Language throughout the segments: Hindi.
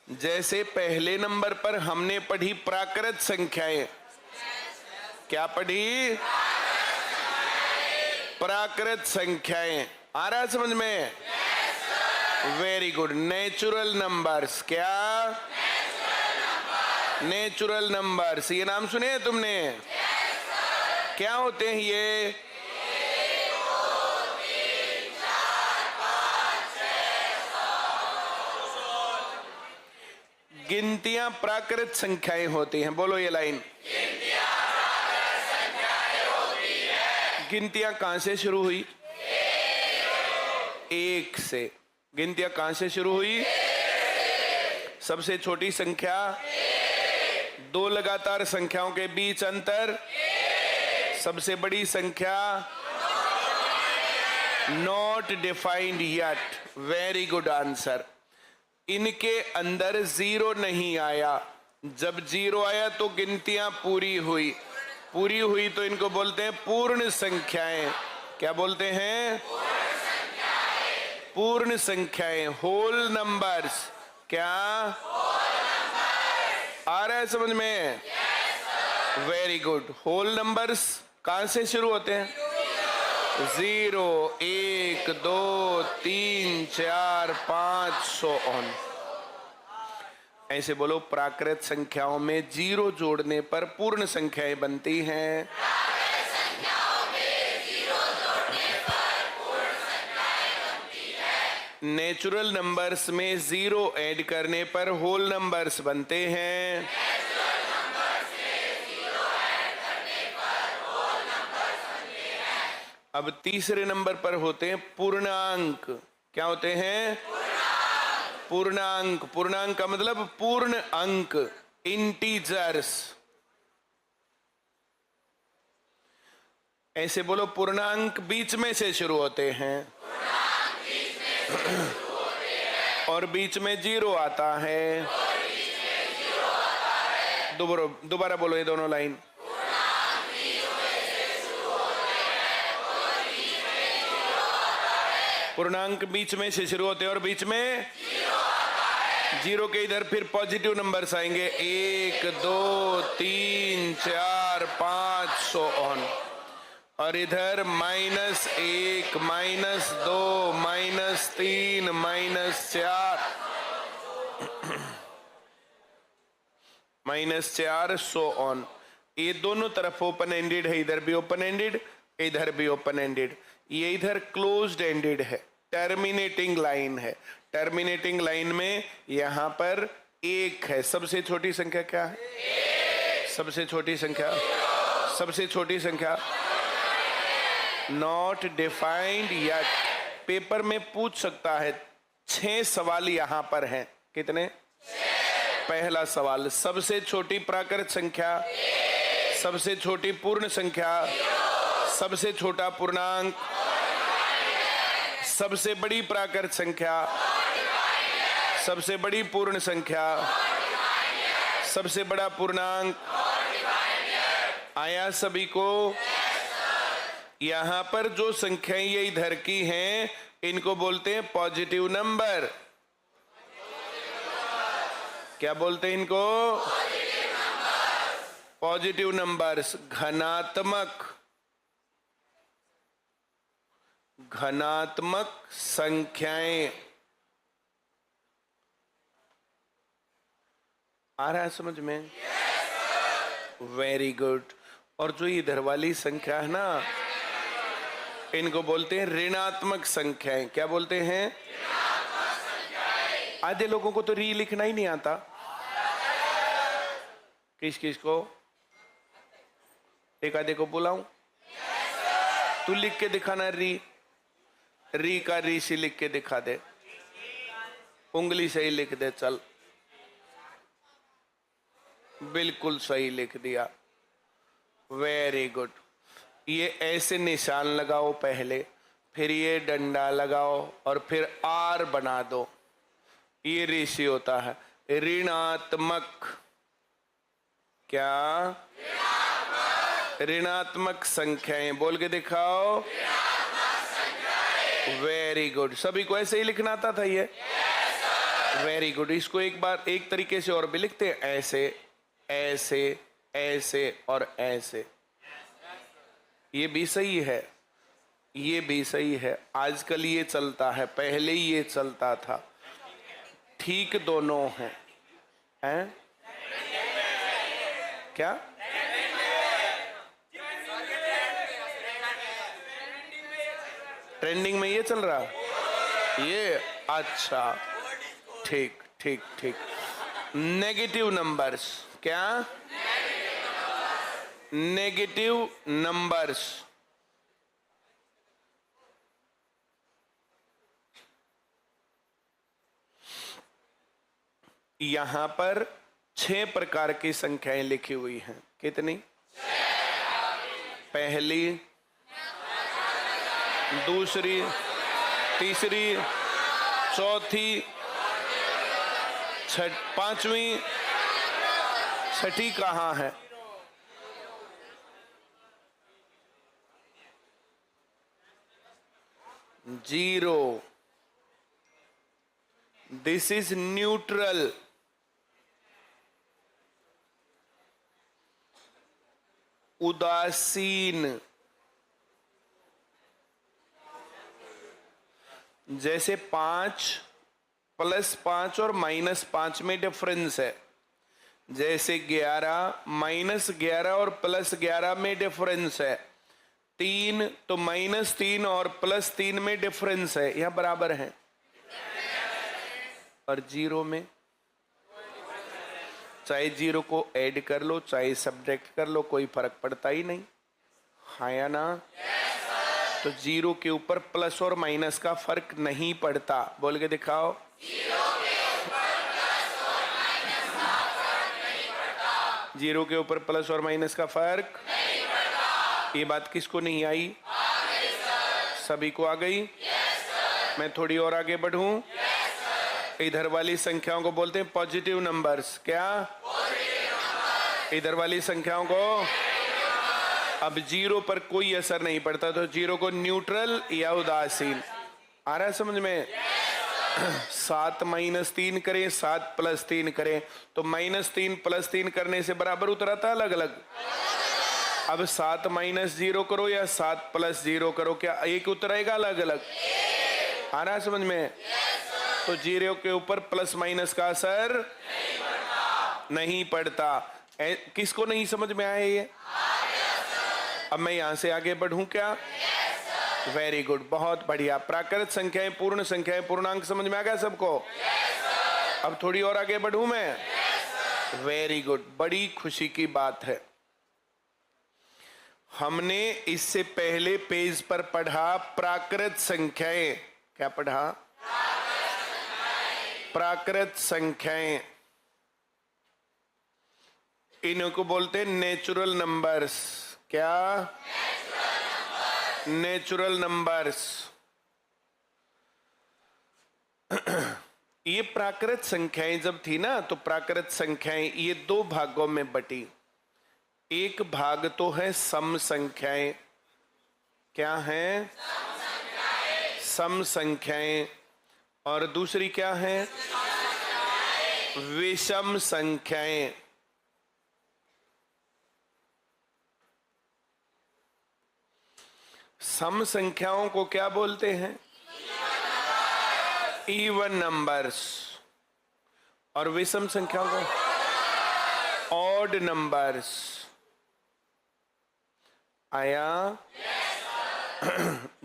जैसे पहले नंबर पर हमने पढ़ी प्राकृत संख्याएं, क्या पढ़ी? प्राकृत संख्याएं। आ रहा है समझ में? Very good. नेचुरल नंबर्स, क्या? नेचुरल नंबर्स, ये नाम सुने हैं तुमने? क्या होते हैं ये? गिनतियां प्राकृत संख्याएं होती हैं। बोलो ये लाइन। गिनतियां कहां से शुरू हुई? एक से। गिनतियां कहां से शुरू हुई? सबसे छोटी संख्या, दो लगातार संख्याओं के बीच अंतर, सबसे बड़ी संख्या not defined yet. Very good answer. इनके अंदर जीरो नहीं आया। जब जीरो आया तो गिनतियां पूरी हुई। पूरी हुई तो इनको बोलते हैं पूर्ण संख्याएं। क्या बोलते हैं? पूर्ण संख्याएं, होल नंबर्स। क्या आ रहा है समझ में? Very good. होल नंबर्स कहां से शुरू होते हैं? 0, 1, 2, 3, 4, 5, सो ऑन। ऐसे बोलो, प्राकृत संख्याओं में जीरो जोड़ने पर पूर्ण संख्याएं बनती हैं। नेचुरल नंबर्स में जीरो ऐड करने पर होल नंबर्स बनते हैं। अब तीसरे नंबर पर होते हैं पूर्णांक। क्या होते हैं? पूर्णांक। पूर्णांक का मतलब पूर्ण अंक, इंटीजर्स। ऐसे बोलो, पूर्णांक बीच में से शुरू होते हैं और बीच में जीरो आता है। दोबारा बोलो ये दोनों लाइन। पूर्णांक बीच में से शुरू होते हैं और बीच में जीरो के इधर फिर पॉजिटिव नंबर्स आएंगे। 1, 2, 3, 4, 5, सो ऑन। और इधर -1, -2, -3, -4, -4, सो ऑन। ये दोनों तरफ ओपन एंडेड है। इधर भी ओपन एंडेड, इधर भी ओपन एंडेड। ये इधर क्लोज्ड एंडेड है, टर्मिनेटिंग लाइन है। टर्मिनेटिंग लाइन में यहां पर एक है। सबसे छोटी संख्या क्या है? सबसे छोटी संख्या, सबसे छोटी संख्या नॉट डिफाइंड यट। पेपर में पूछ सकता है। 6 सवाल यहां पर हैं। कितने? पहला सवाल, सबसे छोटी प्राकृत संख्या, सबसे छोटी पूर्ण संख्या, सबसे छोटा पूर्णांक, सबसे बड़ी प्राकृत संख्या, सबसे बड़ी पूर्ण संख्या, सबसे बड़ा पूर्णांक। आया सभी को? यहां पर जो संख्याएं ये इधर की हैं, इनको बोलते हैं पॉजिटिव नंबर। क्या बोलते हैं इनको? Positive numbers. घनात्मक, घनात्मक संख्याएं। आ रहा है समझ में? Very good. और जो इधर वाली संख्या है ना, इनको बोलते हैं ऋणात्मक संख्याएं। क्या बोलते हैं? आधे लोगों को तो री लिखना ही नहीं आता। किस किस को? एक आधे को बुलाऊं? तू लिख के दिखाना री। री का री सी लिख के दिखा दे। उंगली से ही लिख दे। चल, बिल्कुल सही लिख दिया। Very good. ये ऐसे निशान लगाओ पहले, फिर ये डंडा लगाओ और फिर आर बना दो। ये ऋषि होता है ऋणात्मक। क्या? ऋणात्मक संख्याएं। बोल के दिखाओ। Very good. सभी को ऐसे ही लिखना आता था ये? Very good. इसको एक बार एक तरीके से और भी लिखते हैं, ऐसे ऐसे ऐसे और ऐसे। ये भी सही है, ये भी सही है। आजकल ये चलता है, पहले ये चलता था। ठीक दोनों हैं क्या? ट्रेंडिंग में ये चल रहा, ये अच्छा, ठीक ठीक ठीक। नेगेटिव नंबर्स, क्या? Negative numbers. यहां पर 6 प्रकार की संख्याएं लिखी हुई हैं। कितनी? पहली, दूसरी, तीसरी, चौथी, पांचवी, छठी कहां है? जीरो। This is neutral. उदासीन। जैसे 5 प्लस 5 और माइनस 5 में डिफरेंस है, जैसे 11 माइनस 11 और प्लस 11 में डिफरेंस है। 3 तो माइनस 3 और प्लस 3 में डिफरेंस है, यह बराबर है। और जीरो में चाहे जीरो को ऐड कर लो चाहे सब्ट्रैक्ट कर लो, कोई फर्क पड़ता ही नहीं, हाँ या ना? तो जीरो के ऊपर प्लस और माइनस का फर्क नहीं पड़ता। बोल के दिखाओ। जीरो के ऊपर प्लस और माइनस का फर्क नहीं पड़ता। ये बात किसको नहीं आई? सभी को आ गई? मैं थोड़ी और आगे बढ़ूं। इधर वाली संख्याओं को बोलते हैं पॉजिटिव नंबर्स। क्या? इधर वाली संख्याओं को अब जीरो पर कोई असर नहीं पड़ता, तो जीरो को न्यूट्रल या उदासीन। आ रहा है समझ में? 7 माइनस 3 करें, 7 प्लस 3 करें, तो माइनस 3 प्लस 3 करने से बराबर उतरा था अलग अलग। अब 7 माइनस 0 करो या 7 प्लस 0 करो, क्या एक उतरेगा अलग अलग? आ रहा है समझ में? तो जीरो के ऊपर प्लस माइनस का असर नहीं पड़ता। किसको नहीं समझ में आया ये? अब मैं यहां से आगे बढ़ूं क्या? वेरी गुड, बहुत बढ़िया। प्राकृत संख्याएं, पूर्ण संख्याएं, पूर्णांक समझ में आ गया सबको? अब थोड़ी और आगे बढ़ूं मैं? वेरी गुड, बड़ी खुशी की बात है। हमने इससे पहले पेज पर पढ़ा प्राकृत संख्याएं। क्या पढ़ा? प्राकृत संख्याएं। इनको बोलते हैं नेचुरल नंबर्स। क्या? Natural numbers. ये प्राकृत संख्याएं जब थी ना, तो प्राकृत संख्याएं ये 2 भागों में बटी। एक भाग तो है सम संख्याएं। क्या है? सम संख्याएं। और दूसरी क्या है? विषम संख्याएं। सम संख्याओं को क्या बोलते हैं? Even numbers. और विषम संख्याओं को ऑड नंबर्स। आया?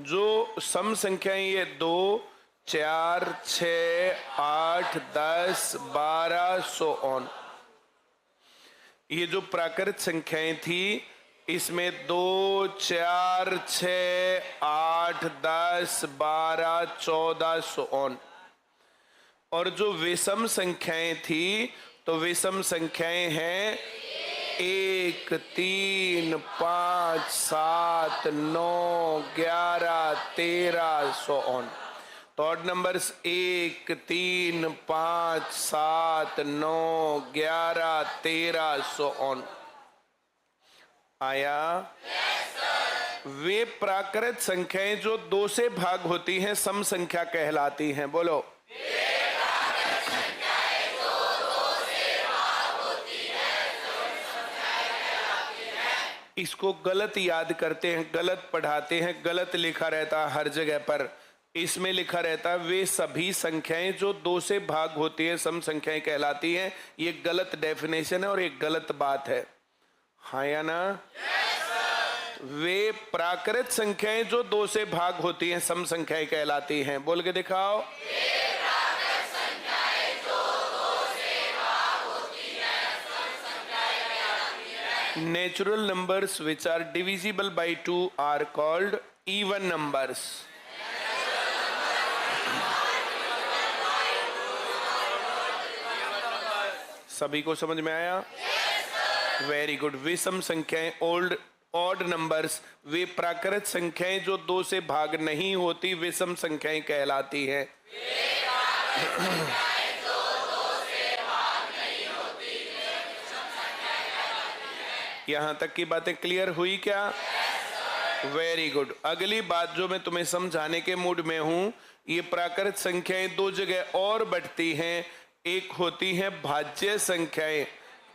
जो सम संख्याएं ये 2, 4, 6, 8, 10, 12 सो ऑन। ये जो प्राकृत संख्याएं थी, इसमें 2, 4, 6, 8, 10, 12, 14 सो ऑन। और जो विषम संख्याएं थी, तो विषम संख्याएं हैं 1, 3, 5, 7, 9, 11, 13 सो ऑन। तो ऑड नंबर्स 1, 3, 5, 7, 9, 11, 13 सो ऑन। आया? वे प्राकृत संख्याएं जो 2 से भाग होती हैं, सम संख्या कहलाती हैं। बोलो। इसको गलत याद करते हैं, गलत पढ़ाते हैं, गलत लिखा रहता हर जगह पर। इसमें लिखा रहता वे सभी संख्याएं जो 2 से भाग होती है सम संख्याएं कहलाती हैं। ये गलत डेफिनेशन है और एक गलत बात है, हाँ या ना? वे प्राकृत संख्याएं जो 2 से भाग होती हैं सम संख्याएं कहलाती हैं। बोल के दिखाओ। Natural numbers which are divisible by 2 are called even numbers. सभी को समझ में आया? Very good. विषम संख्याएं ऑड नंबर्स, वे प्राकृत संख्याएं जो 2 से भाग नहीं होती विषम संख्याएं कहलाती हैं। यहां तक की बातें क्लियर हुई क्या? Very good. अगली बात जो मैं तुम्हें समझाने के मूड में हूं, ये प्राकृत संख्याएं 2 जगह और बढ़ती हैं। एक होती है भाज्य संख्याएं,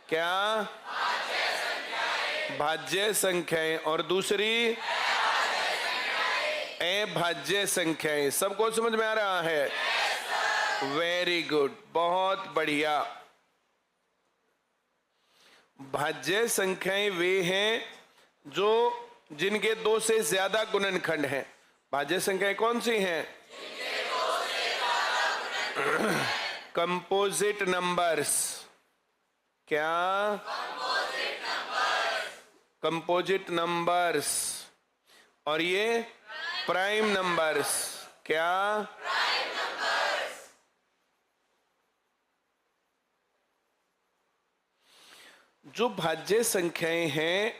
क्या? भाज्य संख्याएं, और दूसरी अभाज्य संख्याएं। सबको समझ में आ रहा है? वेरी गुड, बहुत बढ़िया। भाज्य संख्याएं वे हैं जो जिनके 2 से ज्यादा गुणनखंड हैं। भाज्य संख्याएं कौन सी हैं? कंपोजिट नंबर्स, क्या? Composite numbers. और ये प्राइम नंबर्स, क्या? जो भाज्य संख्याएं हैं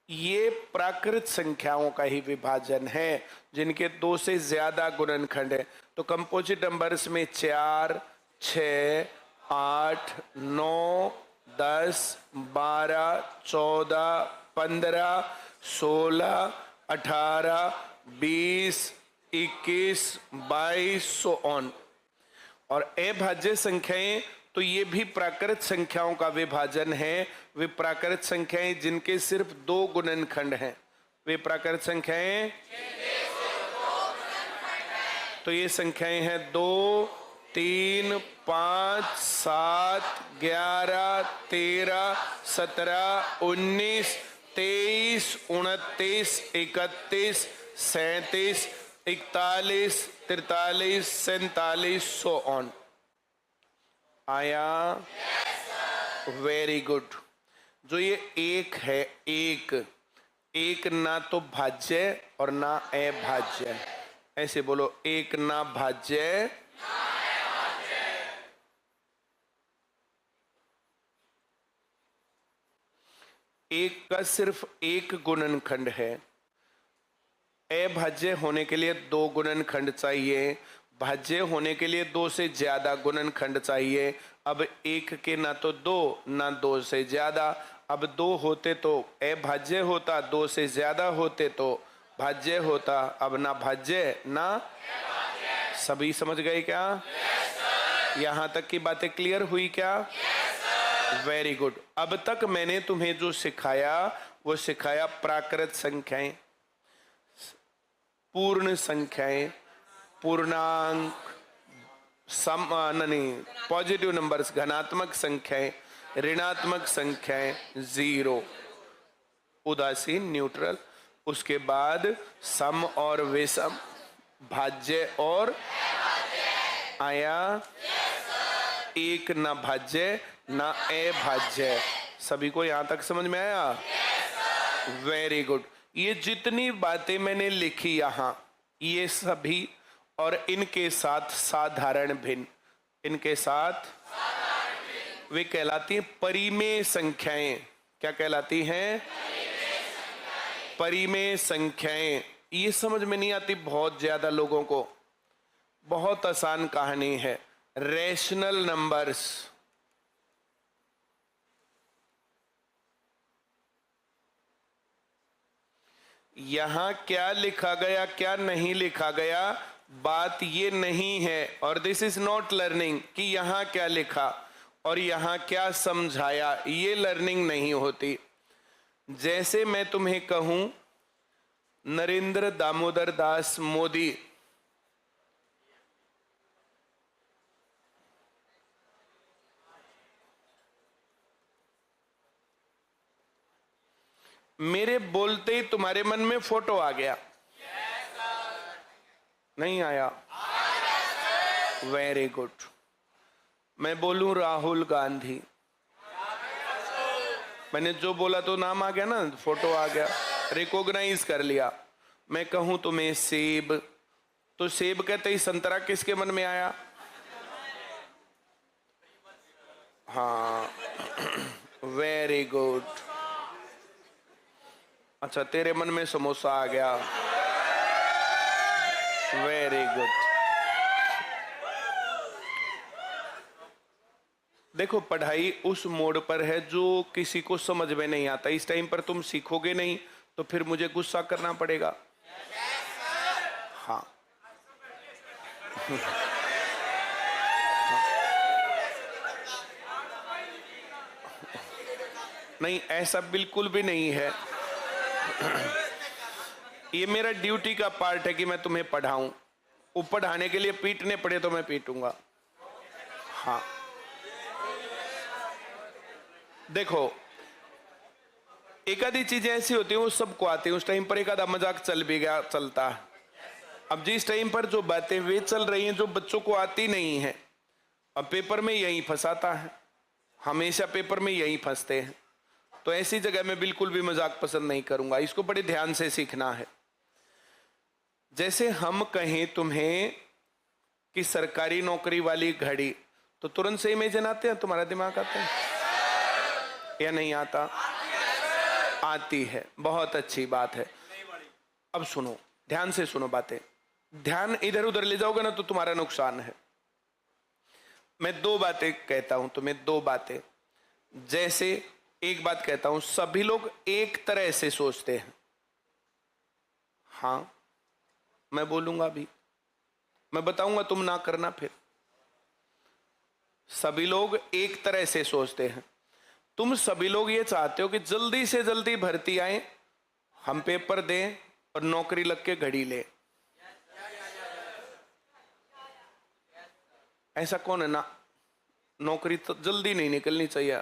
ये प्राकृत संख्याओं का ही विभाजन है जिनके 2 से ज्यादा गुणनखंड है। तो कंपोजिट नंबर्स में 4, 6, 8, 9, 10, 12, 14, 15, 16, 18, 20, 21, 22 सो ऑन। और अभाज्य संख्याएं तो ये भी प्राकृत संख्याओं का विभाजन है। वे प्राकृत संख्याएं जिनके सिर्फ 2 गुणनखंड हैं। वे प्राकृत संख्याएं, तो ये संख्याएं हैं 2, 3, 5, 7, 11, 13, 17, 19, 23, 29, 31, 37, 41, 43, 47 सो ऑन। आया? Very good. जो ये एक है, एक ना तो भाज्य और ना अभाज्य। ऐसे बोलो, एक ना भाज्य एक का सिर्फ 1 गुणनखंड है। अभाज्य होने के लिए 2 गुणनखंड चाहिए, भाज्य होने के लिए 2 से ज्यादा गुणनखंड चाहिए। अब 1 के ना तो 2 ना 2 से ज्यादा। अब 2 होते तो अभाज्य होता, 2 से ज्यादा होते तो भाज्य होता। अब ना भाज्य ना सभी समझ गए क्या? यहां तक की बातें क्लियर हुई क्या? Very good. अब तक मैंने तुम्हें जो सिखाया वो सिखाया प्राकृत संख्याएं, पूर्ण संख्याएं, पूर्णांक, पॉजिटिव नंबर्स, धनात्मक संख्याएं, ऋणात्मक संख्याएं, 0, उदासीन, न्यूट्रल। उसके बाद सम और विषम, भाज्य और आया? एक ना भाज्य ना अभाज्य। सभी को यहां तक समझ में आया? Very good. ये जितनी बातें मैंने लिखी यहां, ये सभी और इनके साथ साधारण भिन्न, इनके साथ वे कहलाती हैं परिमेय संख्याएं। क्या कहलाती हैं? परिमेय संख्याएं। ये समझ में नहीं आती बहुत ज्यादा लोगों को। बहुत आसान कहानी है। रैशनल नंबर्स, यहां क्या लिखा गया क्या नहीं लिखा गया बात ये नहीं है। और दिस इज नॉट लर्निंग कि यहां क्या लिखा और यहां क्या समझाया, ये लर्निंग नहीं होती। जैसे मैं तुम्हें कहूं नरेंद्र दामोदर दास मोदी, मेरे बोलते ही तुम्हारे मन में फोटो आ गया? नहीं आया? Very good. मैं बोलूं राहुल गांधी, मैंने जो बोला तो नाम आ गया ना, फोटो आ गया, रिकॉग्नाइज कर लिया। मैं कहूं तुम्हें सेब, तो सेब कहते ही संतरा किसके मन में आया? हाँ, वेरी गुड। अच्छा, तेरे मन में समोसा आ गया, वेरी गुड। देखो, पढ़ाई उस मोड पर है जो किसी को समझ में नहीं आता। इस टाइम पर तुम सीखोगे नहीं तो फिर मुझे गुस्सा करना पड़ेगा। हाँ, नहीं, ऐसा बिल्कुल भी नहीं है। ये मेरा ड्यूटी का पार्ट है कि मैं तुम्हें पढ़ाऊं। वो पढ़ाने के लिए पीटने पड़े तो मैं पीटूंगा। हाँ, देखो, एक आधी चीजें ऐसी होती हैं वो सबको आती है, उस टाइम पर एक आधा मजाक चल भी गया, चलता है। अब जिस टाइम पर जो बातें वे चल रही हैं जो बच्चों को आती नहीं है, अब पेपर में यही फंसाता है, हमेशा पेपर में यही फंसते हैं। तो ऐसी जगह में बिल्कुल भी मजाक पसंद नहीं करूंगा, इसको बड़े ध्यान से सीखना है। जैसे हम कहें तुम्हें कि सरकारी नौकरी वाली घड़ी, तो तुरंत से इमेजिन आते हैं, तुम्हारा दिमाग आता है या नहीं आता? आती है, बहुत अच्छी बात है। अब सुनो, ध्यान से सुनो बातें। ध्यान इधर उधर ले जाओगे ना तो तुम्हारा नुकसान है। मैं दो बातें कहता हूं तुम्हें, दो बातें। जैसे एक बात कहता हूं, सभी लोग एक तरह से सोचते हैं। हाँ, मैं बोलूंगा भी, मैं बताऊंगा, तुम ना करना फिर। सभी लोग एक तरह से सोचते हैं। तुम सभी लोग ये चाहते हो कि जल्दी से जल्दी भर्ती आए, हम पेपर दें और नौकरी लग के घड़ी ले। ऐसा कौन है ना? नौकरी तो जल्दी नहीं निकलनी चाहिए,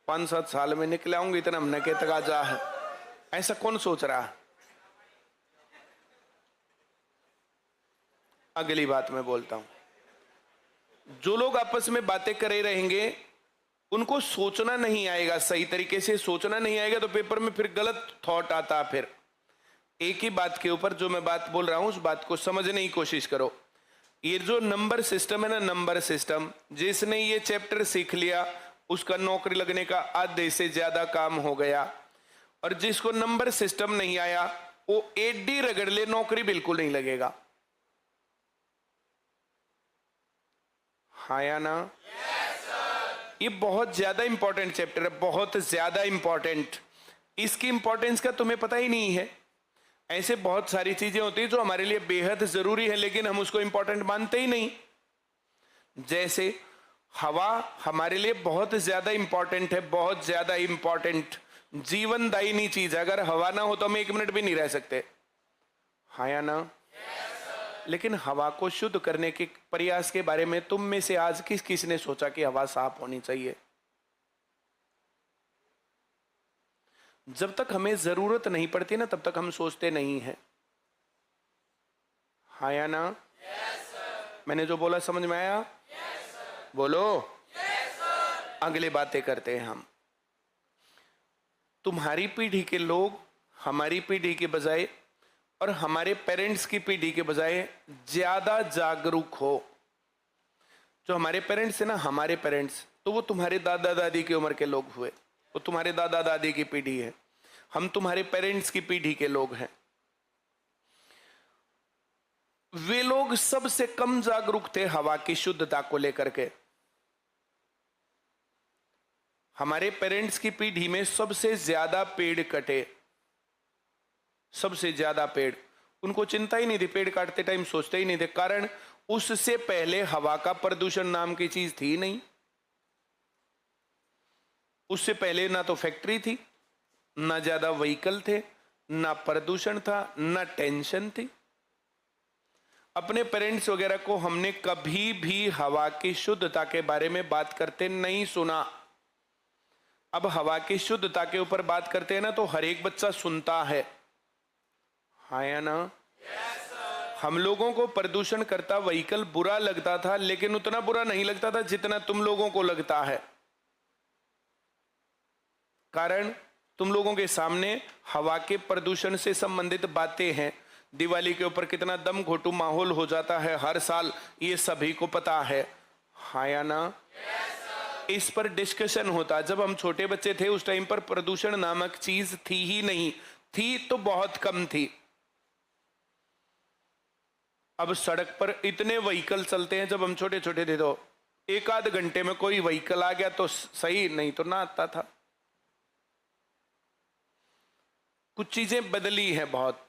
5-7 साल में निकल आऊंगी, इतना हमने के तकाजा है। ऐसा कौन सोच रहा है? अगली बात मैं बोलता हूं, जो लोग आपस में बातें करे रहेंगे उनको सोचना नहीं आएगा, सही तरीके से सोचना नहीं आएगा, तो पेपर में फिर गलत थॉट आता। फिर एक ही बात के ऊपर जो मैं बात बोल रहा हूं उस बात को समझने की कोशिश करो। ये जो नंबर सिस्टम है ना, नंबर सिस्टम, जिसने ये चैप्टर सीख लिया उसका नौकरी लगने का आधे से ज्यादा काम हो गया, और जिसको नंबर सिस्टम नहीं आया वो एडी रगड़ ले, नौकरी बिल्कुल नहीं लगेगा। हाँ या ना? ये बहुत ज्यादा इंपॉर्टेंट चैप्टर है, बहुत ज्यादा इंपॉर्टेंट। इसकी इंपॉर्टेंस का तुम्हें पता ही नहीं है। ऐसे बहुत सारी चीजें होती है जो हमारे लिए बेहद जरूरी है लेकिन हम उसको इंपॉर्टेंट मानते ही नहीं। जैसे हवा हमारे लिए बहुत ज्यादा इंपॉर्टेंट है, बहुत ज्यादा इंपॉर्टेंट, जीवनदायिनी चीज है। अगर हवा ना हो तो हम 1 मिनट भी नहीं रह सकते। हाँ या ना? लेकिन हवा को शुद्ध करने के प्रयास के बारे में तुम में से आज किस किस ने सोचा कि हवा साफ होनी चाहिए? जब तक हमें जरूरत नहीं पड़ती ना तब तक हम सोचते नहीं हैं। हाँ या ना? मैंने जो बोला समझ में आया? बोलो। अगली बातें करते हैं हम। तुम्हारी पीढ़ी के लोग हमारी पीढ़ी के बजाय और हमारे पेरेंट्स की पीढ़ी के बजाय ज्यादा जागरूक हो। जो हमारे पेरेंट्स है ना, हमारे पेरेंट्स, तो वो तुम्हारे दादा दादी की उम्र के लोग हुए, वो तुम्हारे दादा दादी की पीढ़ी है। हम तुम्हारे पेरेंट्स की पीढ़ी के लोग हैं। वे लोग सबसे कम जागरूक थे हवा की शुद्धता को लेकर के। हमारे पेरेंट्स की पीढ़ी में सबसे ज्यादा पेड़ कटे, सबसे ज्यादा पेड़। उनको चिंता ही नहीं थी, पेड़ काटते टाइम सोचते ही नहीं थे। कारण उससे पहले हवा का प्रदूषण नाम की चीज थी नहीं। उससे पहले ना तो फैक्ट्री थी, ना ज्यादा व्हीकल थे, ना प्रदूषण था, ना टेंशन थी। अपने पेरेंट्स वगैरह को हमने कभी भी हवा की शुद्धता के बारे में बात करते नहीं सुना। अब हवा की शुद्धता के ऊपर बात करते हैं ना, तो हर एक बच्चा सुनता है, हाँ या ना? हम लोगों को प्रदूषण करता व्हीकल बुरा लगता था, लेकिन उतना बुरा नहीं लगता था जितना तुम लोगों को लगता है। कारण तुम लोगों के सामने हवा के प्रदूषण से संबंधित बातें हैं। दिवाली के ऊपर कितना दम घोटू माहौल हो जाता है हर साल, ये सभी को पता है, हाँ या ना? इस पर डिस्कशन होता। जब हम छोटे बच्चे थे उस टाइम पर प्रदूषण नामक चीज थी ही नहीं, थी तो बहुत कम थी। अब सड़क पर इतने व्हीकल चलते हैं। जब हम छोटे छोटे थे तो एक आध घंटे में कोई व्हीकल आ गया तो सही, नहीं तो ना आता था। कुछ चीजें बदली हैं बहुत।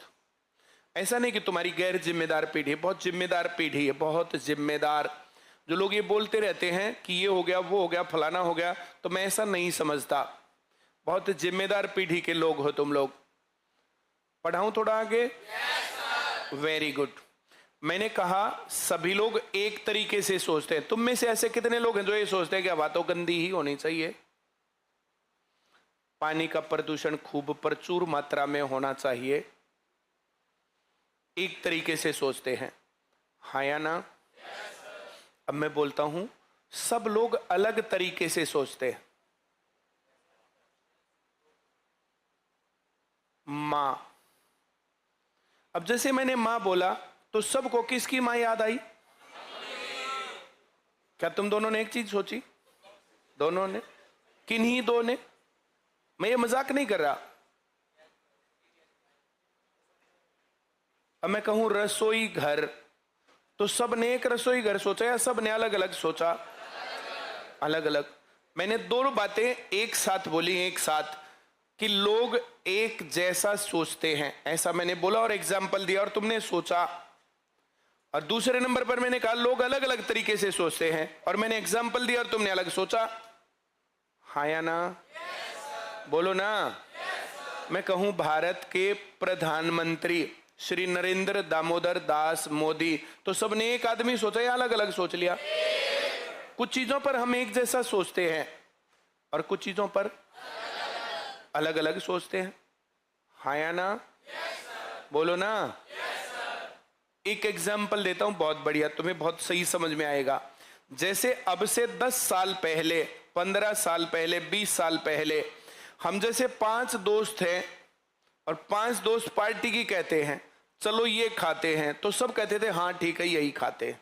ऐसा नहीं कि तुम्हारी गैर जिम्मेदार पीढ़ी है, बहुत जिम्मेदार पीढ़ी है, बहुत जिम्मेदार। जो लोग ये बोलते रहते हैं कि ये हो गया, वो हो गया, फलाना हो गया, तो मैं ऐसा नहीं समझता। बहुत जिम्मेदार पीढ़ी के लोग हो तुम लोग। पढ़ाऊं थोड़ा आगे? Very good. मैंने कहा सभी लोग एक तरीके से सोचते हैं। तुम में से ऐसे कितने लोग हैं जो ये सोचते हैं कि हवा तो गंदी ही होनी चाहिए, पानी का प्रदूषण खूब प्रचुर मात्रा में होना चाहिए? एक तरीके से सोचते हैं, हाँ या ना? अब मैं बोलता हूं, सब लोग अलग तरीके से सोचते हैं। मां, अब जैसे मैंने मां बोला तो सबको किसकी मां याद आई? क्या तुम दोनों ने एक चीज सोची? दोनों ने? किन्हीं दो ने? मैं ये मजाक नहीं कर रहा। अब मैं कहूं रसोई घर, तो सबने एक रसोई घर सोचा या सबने अलग अलग सोचा? अलग अलग। मैंने दोनों बातें एक साथ बोली, एक साथ, कि लोग एक जैसा सोचते हैं, ऐसा मैंने बोला और एग्जाम्पल दिया और तुमने सोचा। और दूसरे नंबर पर मैंने कहा लोग अलग अलग तरीके से सोचते हैं और मैंने एग्जाम्पल दिया और तुमने अलग सोचा, हाँ या ना? बोलो ना। मैं कहूं भारत के प्रधानमंत्री श्री नरेंद्र दामोदर दास मोदी, तो सबने एक आदमी सोचा या अलग अलग सोच लिया? कुछ चीजों पर हम एक जैसा सोचते हैं और कुछ चीजों पर अलग अलग सोचते हैं, हाँ या ना? बोलो ना। एक एग्जाम्पल देता हूं, बहुत बढ़िया, तुम्हें बहुत सही समझ में आएगा। जैसे अब से 10 साल पहले, 15 साल पहले, 20 साल पहले हम जैसे 5 दोस्त हैं और 5 दोस्त पार्टी की कहते हैं, चलो ये खाते हैं, तो सब कहते थे हाँ ठीक है यही खाते हैं।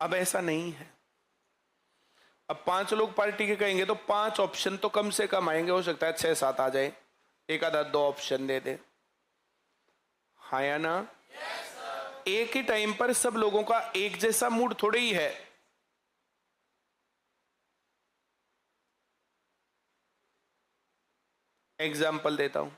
अब ऐसा नहीं है। अब 5 लोग पार्टी के कहेंगे तो 5 ऑप्शन तो कम से कम आएंगे, हो सकता है 6-7 आ जाए, एक आधा 2 ऑप्शन दे दे, हाँ या ना? एक ही टाइम पर सब लोगों का एक जैसा मूड थोड़े ही है। एग्जाम्पल देता हूं,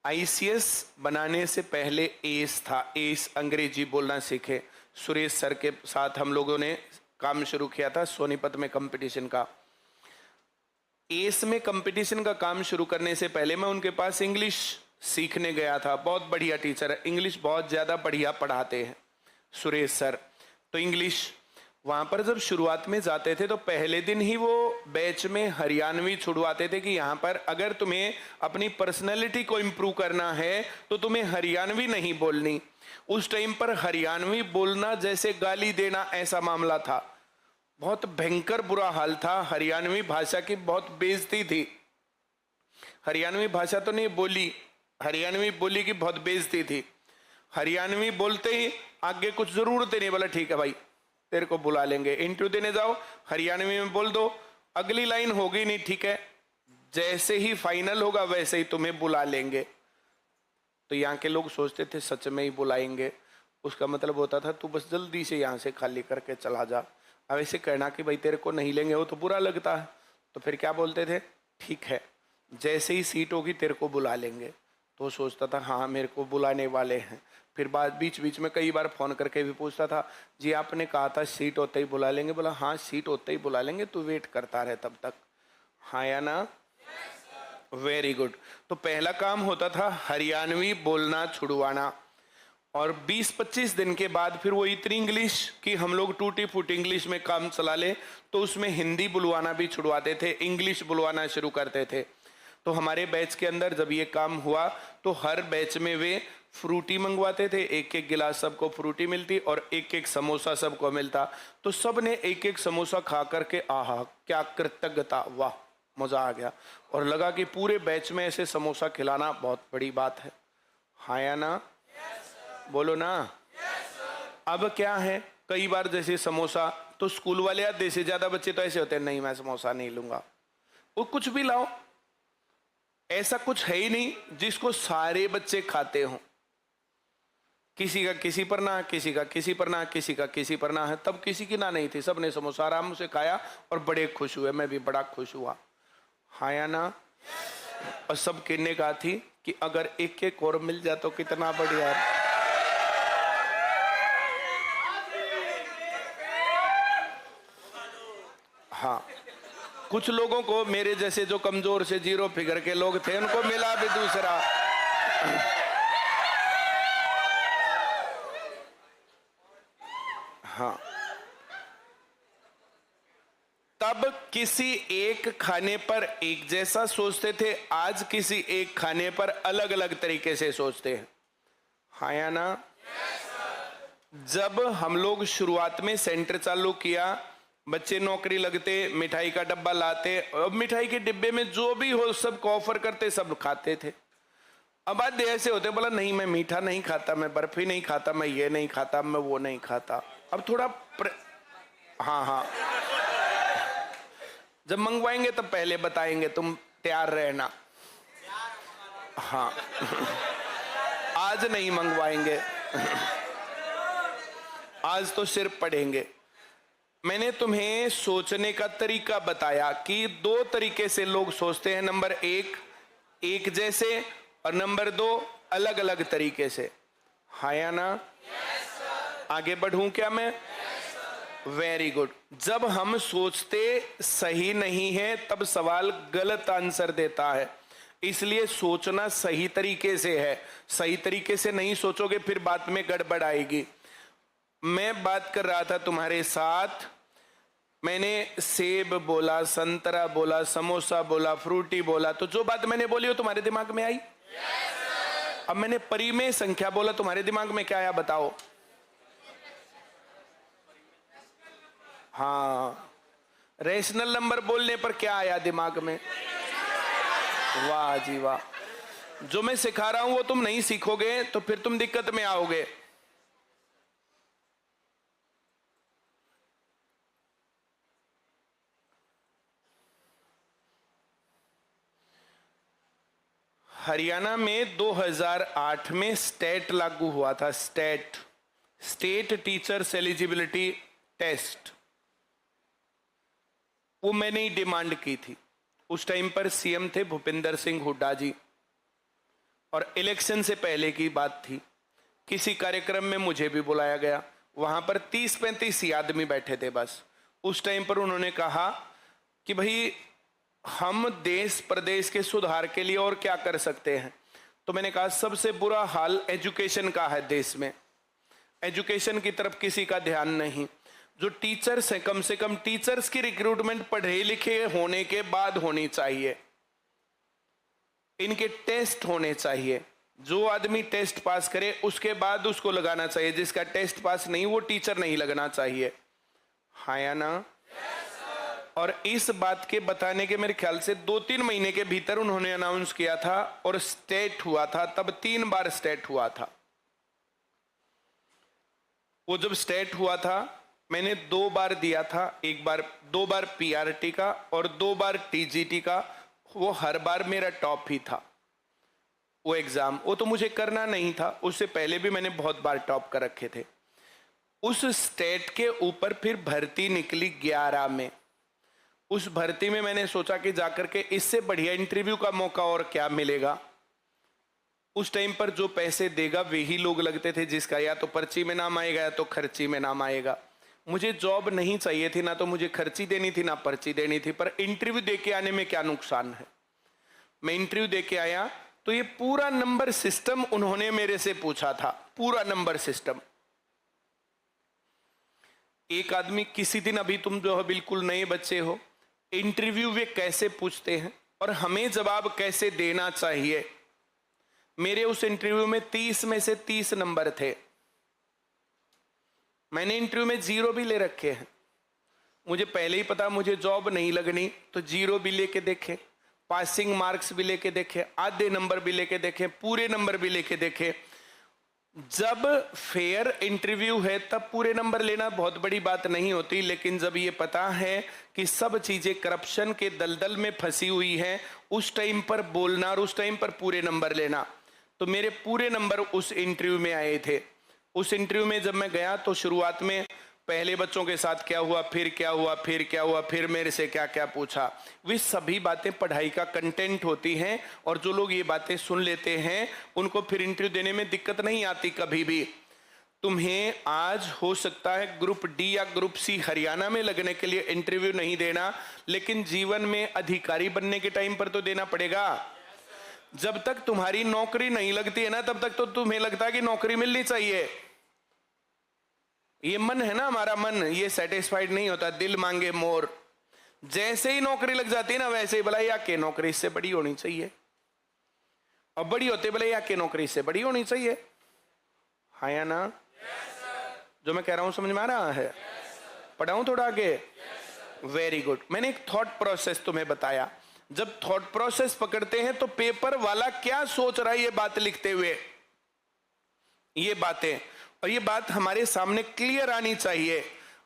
आईसीएस बनाने से पहले एस था, एस अंग्रेजी बोलना सीखे। सुरेश सर के साथ हम लोगों ने काम शुरू किया था सोनीपत में कंपटीशन का। एस में कंपटीशन का काम शुरू करने से पहले मैं उनके पास इंग्लिश सीखने गया था। बहुत बढ़िया टीचर है, इंग्लिश बहुत ज्यादा बढ़िया पढ़ाते हैं सुरेश सर। तो इंग्लिश वहां पर जब शुरुआत में जाते थे तो पहले दिन ही वो बैच में हरियाणवी छुड़वाते थे कि यहाँ पर अगर तुम्हें अपनी पर्सनैलिटी को इम्प्रूव करना है तो तुम्हें हरियाणवी नहीं बोलनी। उस टाइम पर हरियाणवी बोलना जैसे गाली देना ऐसा मामला था, बहुत भयंकर बुरा हाल था। हरियाणवी भाषा की बहुत बेइज्जती थी। हरियाणवी भाषा तो नहीं बोली, हरियाणवी बोली की बहुत बेइज्जती थी। हरियाणवी बोलते ही आगे कुछ जरूरत नहीं, बोला ठीक है भाई तेरे को बुला लेंगे, इंटरव्यू देने जाओ हरियाणवी में बोल दो, अगली लाइन होगी नहीं ठीक है, जैसे ही फाइनल होगा वैसे ही तुम्हें बुला लेंगे। तो यहाँ के लोग सोचते थे सच में ही बुलाएंगे, उसका मतलब होता था तू बस जल्दी से यहाँ से खाली करके चला जा। अब ऐसे कहना कि भाई तेरे को नहीं लेंगे वो तो बुरा लगता है, तो फिर क्या बोलते थे, ठीक है जैसे ही सीट होगी तेरे को बुला लेंगे। तो सोचता था हाँ मेरे को बुलाने वाले हैं। फिर बाद बीच बीच में कई बार फोन करके भी पूछता था, जी आपने कहा था सीट होते ही बुला लेंगे, बोला हाँ सीट होते ही बुला लेंगे, तू वेट करता रहे तब तक, हाँ या ना? Very good. तो पहला काम होता था हरियाणवी बोलना छुड़वाना, और 20-25 दिन के बाद फिर वो इतनी इंग्लिश कि हम लोग टूटी फूटी इंग्लिश में काम चला ले, तो उसमें हिंदी बुलवाना भी छुड़वाते थे, इंग्लिश बुलवाना शुरू करते थे। तो हमारे बैच के अंदर जब ये काम हुआ तो हर बैच में वे फ्रूटी मंगवाते थे, एक एक गिलास सबको फ्रूटी मिलती और एक एक समोसा सबको मिलता। तो सब ने एक एक समोसा खा करके आहा क्या कृतज्ञता, वाह मजा आ गया, और लगा कि पूरे बैच में ऐसे समोसा खिलाना बहुत बड़ी बात है। हाँ या ना? बोलो ना। अब क्या है, कई बार जैसे समोसा तो स्कूल वाले आधे से ज्यादा बच्चे तो ऐसे होते हैं, नहीं मैं समोसा नहीं लूंगा, वो कुछ भी लाओ, ऐसा कुछ है ही नहीं जिसको सारे बच्चे खाते हों। किसी का किसी पर ना, किसी का किसी पर ना, किसी का किसी पर ना है। तब किसी की ना नहीं थी, सबने समोसा आराम से खाया और बड़े खुश हुए, मैं भी बड़ा खुश हुआ। हाँ या ना? और सब कहने का थी कि अगर एक एक और मिल जाए तो कितना बढ़िया है। हाँ, कुछ लोगों को मेरे जैसे जो कमजोर से जीरो फिगर के लोग थे उनको मिला भी दूसरा। हाँ, तब किसी एक खाने पर एक जैसा सोचते थे, आज किसी एक खाने पर अलग अलग तरीके से सोचते हैं। हाँ या ना? जब हम लोग शुरुआत में सेंटर चालू किया, बच्चे नौकरी लगते, मिठाई का डब्बा लाते, अब मिठाई के डिब्बे में जो भी हो सबको ऑफर करते, सब खाते थे। अब आज ऐसे होते, बोला नहीं मैं मीठा नहीं खाता, मैं बर्फी नहीं खाता, मैं ये नहीं खाता, मैं वो नहीं खाता। अब थोड़ा हाँ हाँ, जब मंगवाएंगे तब पहले बताएंगे, तुम तैयार रहना। हाँ आज नहीं मंगवाएंगे, आज तो सिर्फ पढ़ेंगे। मैंने तुम्हें सोचने का तरीका बताया कि दो तरीके से लोग सोचते हैं, नंबर एक जैसे, और नंबर 2 अलग अलग तरीके से। हाँ या ना? आगे बढ़ूं क्या मैं? Very good. जब हम सोचते सही नहीं है तब सवाल गलत आंसर देता है, इसलिए सोचना सही तरीके से है। सही तरीके से नहीं सोचोगे फिर बात में गड़बड़ आएगी। मैं बात कर रहा था तुम्हारे साथ, मैंने सेब बोला, संतरा बोला, समोसा बोला, फ्रूटी बोला, तो जो बात मैंने बोली वो तुम्हारे दिमाग में आई? अब मैंने परिमेय संख्या बोला, तुम्हारे दिमाग में क्या आया बताओ? हाँ, रेशनल नंबर बोलने पर क्या आया दिमाग में? वाह जी वाह। जो मैं सिखा रहा हूं वो तुम नहीं सीखोगे तो फिर तुम दिक्कत में आओगे। हरियाणा में 2008 में स्टेट लागू हुआ था, स्टेट टीचर्स एलिजिबिलिटी टेस्ट। वो मैंने ही डिमांड की थी। उस टाइम पर सीएम थे भूपिंदर सिंह हुड्डा जी, और इलेक्शन से पहले की बात थी। किसी कार्यक्रम में मुझे भी बुलाया गया, वहां पर 30-35 आदमी बैठे थे बस। उस टाइम पर उन्होंने कहा कि भाई हम देश प्रदेश के सुधार के लिए और क्या कर सकते हैं। तो मैंने कहा सबसे बुरा हाल एजुकेशन का है देश में, एजुकेशन की तरफ किसी का ध्यान नहीं। जो टीचर्स हैं, कम से कम टीचर्स की रिक्रूटमेंट पढ़े लिखे होने के बाद होनी चाहिए, इनके टेस्ट होने चाहिए। जो आदमी टेस्ट पास करे उसके बाद उसको लगाना चाहिए, जिसका टेस्ट पास नहीं वो टीचर नहीं लगना चाहिए। हाँ या ना? और इस बात के बताने के मेरे ख्याल से 2-3 महीने के भीतर उन्होंने अनाउंस किया था, और स्टेट हुआ था, तब 3 बार स्टेट हुआ था। वो जब स्टेट हुआ था मैंने 2 बार दिया था, 2 बार पीआरटी का और 2 बार टीजीटी का। वो हर बार मेरा टॉप ही था वो एग्जाम। वो तो मुझे करना नहीं था, उससे पहले भी मैंने बहुत बार टॉप कर रखे थे। उस स्टेट के ऊपर फिर भर्ती निकली 11 में। उस भर्ती में मैंने सोचा कि जाकर के इससे बढ़िया इंटरव्यू का मौका और क्या मिलेगा। उस टाइम पर जो पैसे देगा वही लोग लगते थे, जिसका या तो पर्ची में नाम आएगा या तो खर्ची में नाम आएगा। मुझे जॉब नहीं चाहिए थी, ना तो मुझे खर्ची देनी थी ना पर्ची देनी थी, पर इंटरव्यू दे के आने में क्या नुकसान है। मैं इंटरव्यू देके आया तो ये पूरा नंबर सिस्टम उन्होंने मेरे से पूछा था, पूरा नंबर सिस्टम। एक आदमी किसी दिन, अभी तुम जो है बिल्कुल नए बच्चे हो, इंटरव्यू वे कैसे पूछते हैं और हमें जवाब कैसे देना चाहिए। मेरे उस इंटरव्यू में 30 में से 30 नंबर थे। मैंने इंटरव्यू में 0 भी ले रखे हैं। मुझे पहले ही पता मुझे जॉब नहीं लगनी, तो 0 भी लेके देखे, पासिंग मार्क्स भी लेके देखे, आधे नंबर भी लेके देखे, पूरे नंबर भी लेके देखे। जब फेयर इंटरव्यू है तब पूरे नंबर लेना बहुत बड़ी बात नहीं होती, लेकिन जब ये पता है कि सब चीजें करप्शन के दलदल में फंसी हुई हैं, उस टाइम पर बोलना और उस टाइम पर पूरे नंबर लेना। तो मेरे पूरे नंबर उस इंटरव्यू में आए थे। उस इंटरव्यू में जब मैं गया तो शुरुआत में पहले बच्चों के साथ क्या हुआ, फिर क्या हुआ, फिर क्या हुआ, फिर मेरे से क्या क्या पूछा। वे सभी बातें पढ़ाई का कंटेंट होती हैं और जो लोग ये बातें सुन लेते हैं उनको फिर इंटरव्यू देने में दिक्कत नहीं आती कभी भी। तुम्हें आज हो सकता है ग्रुप डी या ग्रुप सी हरियाणा में लगने के लिए इंटरव्यू नहीं देना, लेकिन जीवन में अधिकारी बनने के टाइम पर तो देना पड़ेगा। जब तक तुम्हारी नौकरी नहीं लगती है ना, तब तक तो तुम्हें लगता है कि नौकरी मिलनी चाहिए। ये मन है ना, हमारा मन ये सेटिस्फाइड नहीं होता, दिल मांगे मोर। जैसे ही नौकरी लग जाती है ना, वैसे ही बोला या के नौकरी इससे बड़ी होनी चाहिए, और बड़ी होते बोले या के नौकरी इससे बड़ी होनी चाहिए। हाँ या ना? जो मैं कह रहा हूं समझ में आ रहा है? पढ़ाऊं थोड़ा आगे? Very good. मैंने एक थॉट प्रोसेस तुम्हें बताया। जब थॉट प्रोसेस पकड़ते हैं तो पेपर वाला क्या सोच रहा है ये बात लिखते हुए, ये बातें, और ये बात हमारे सामने क्लियर आनी चाहिए।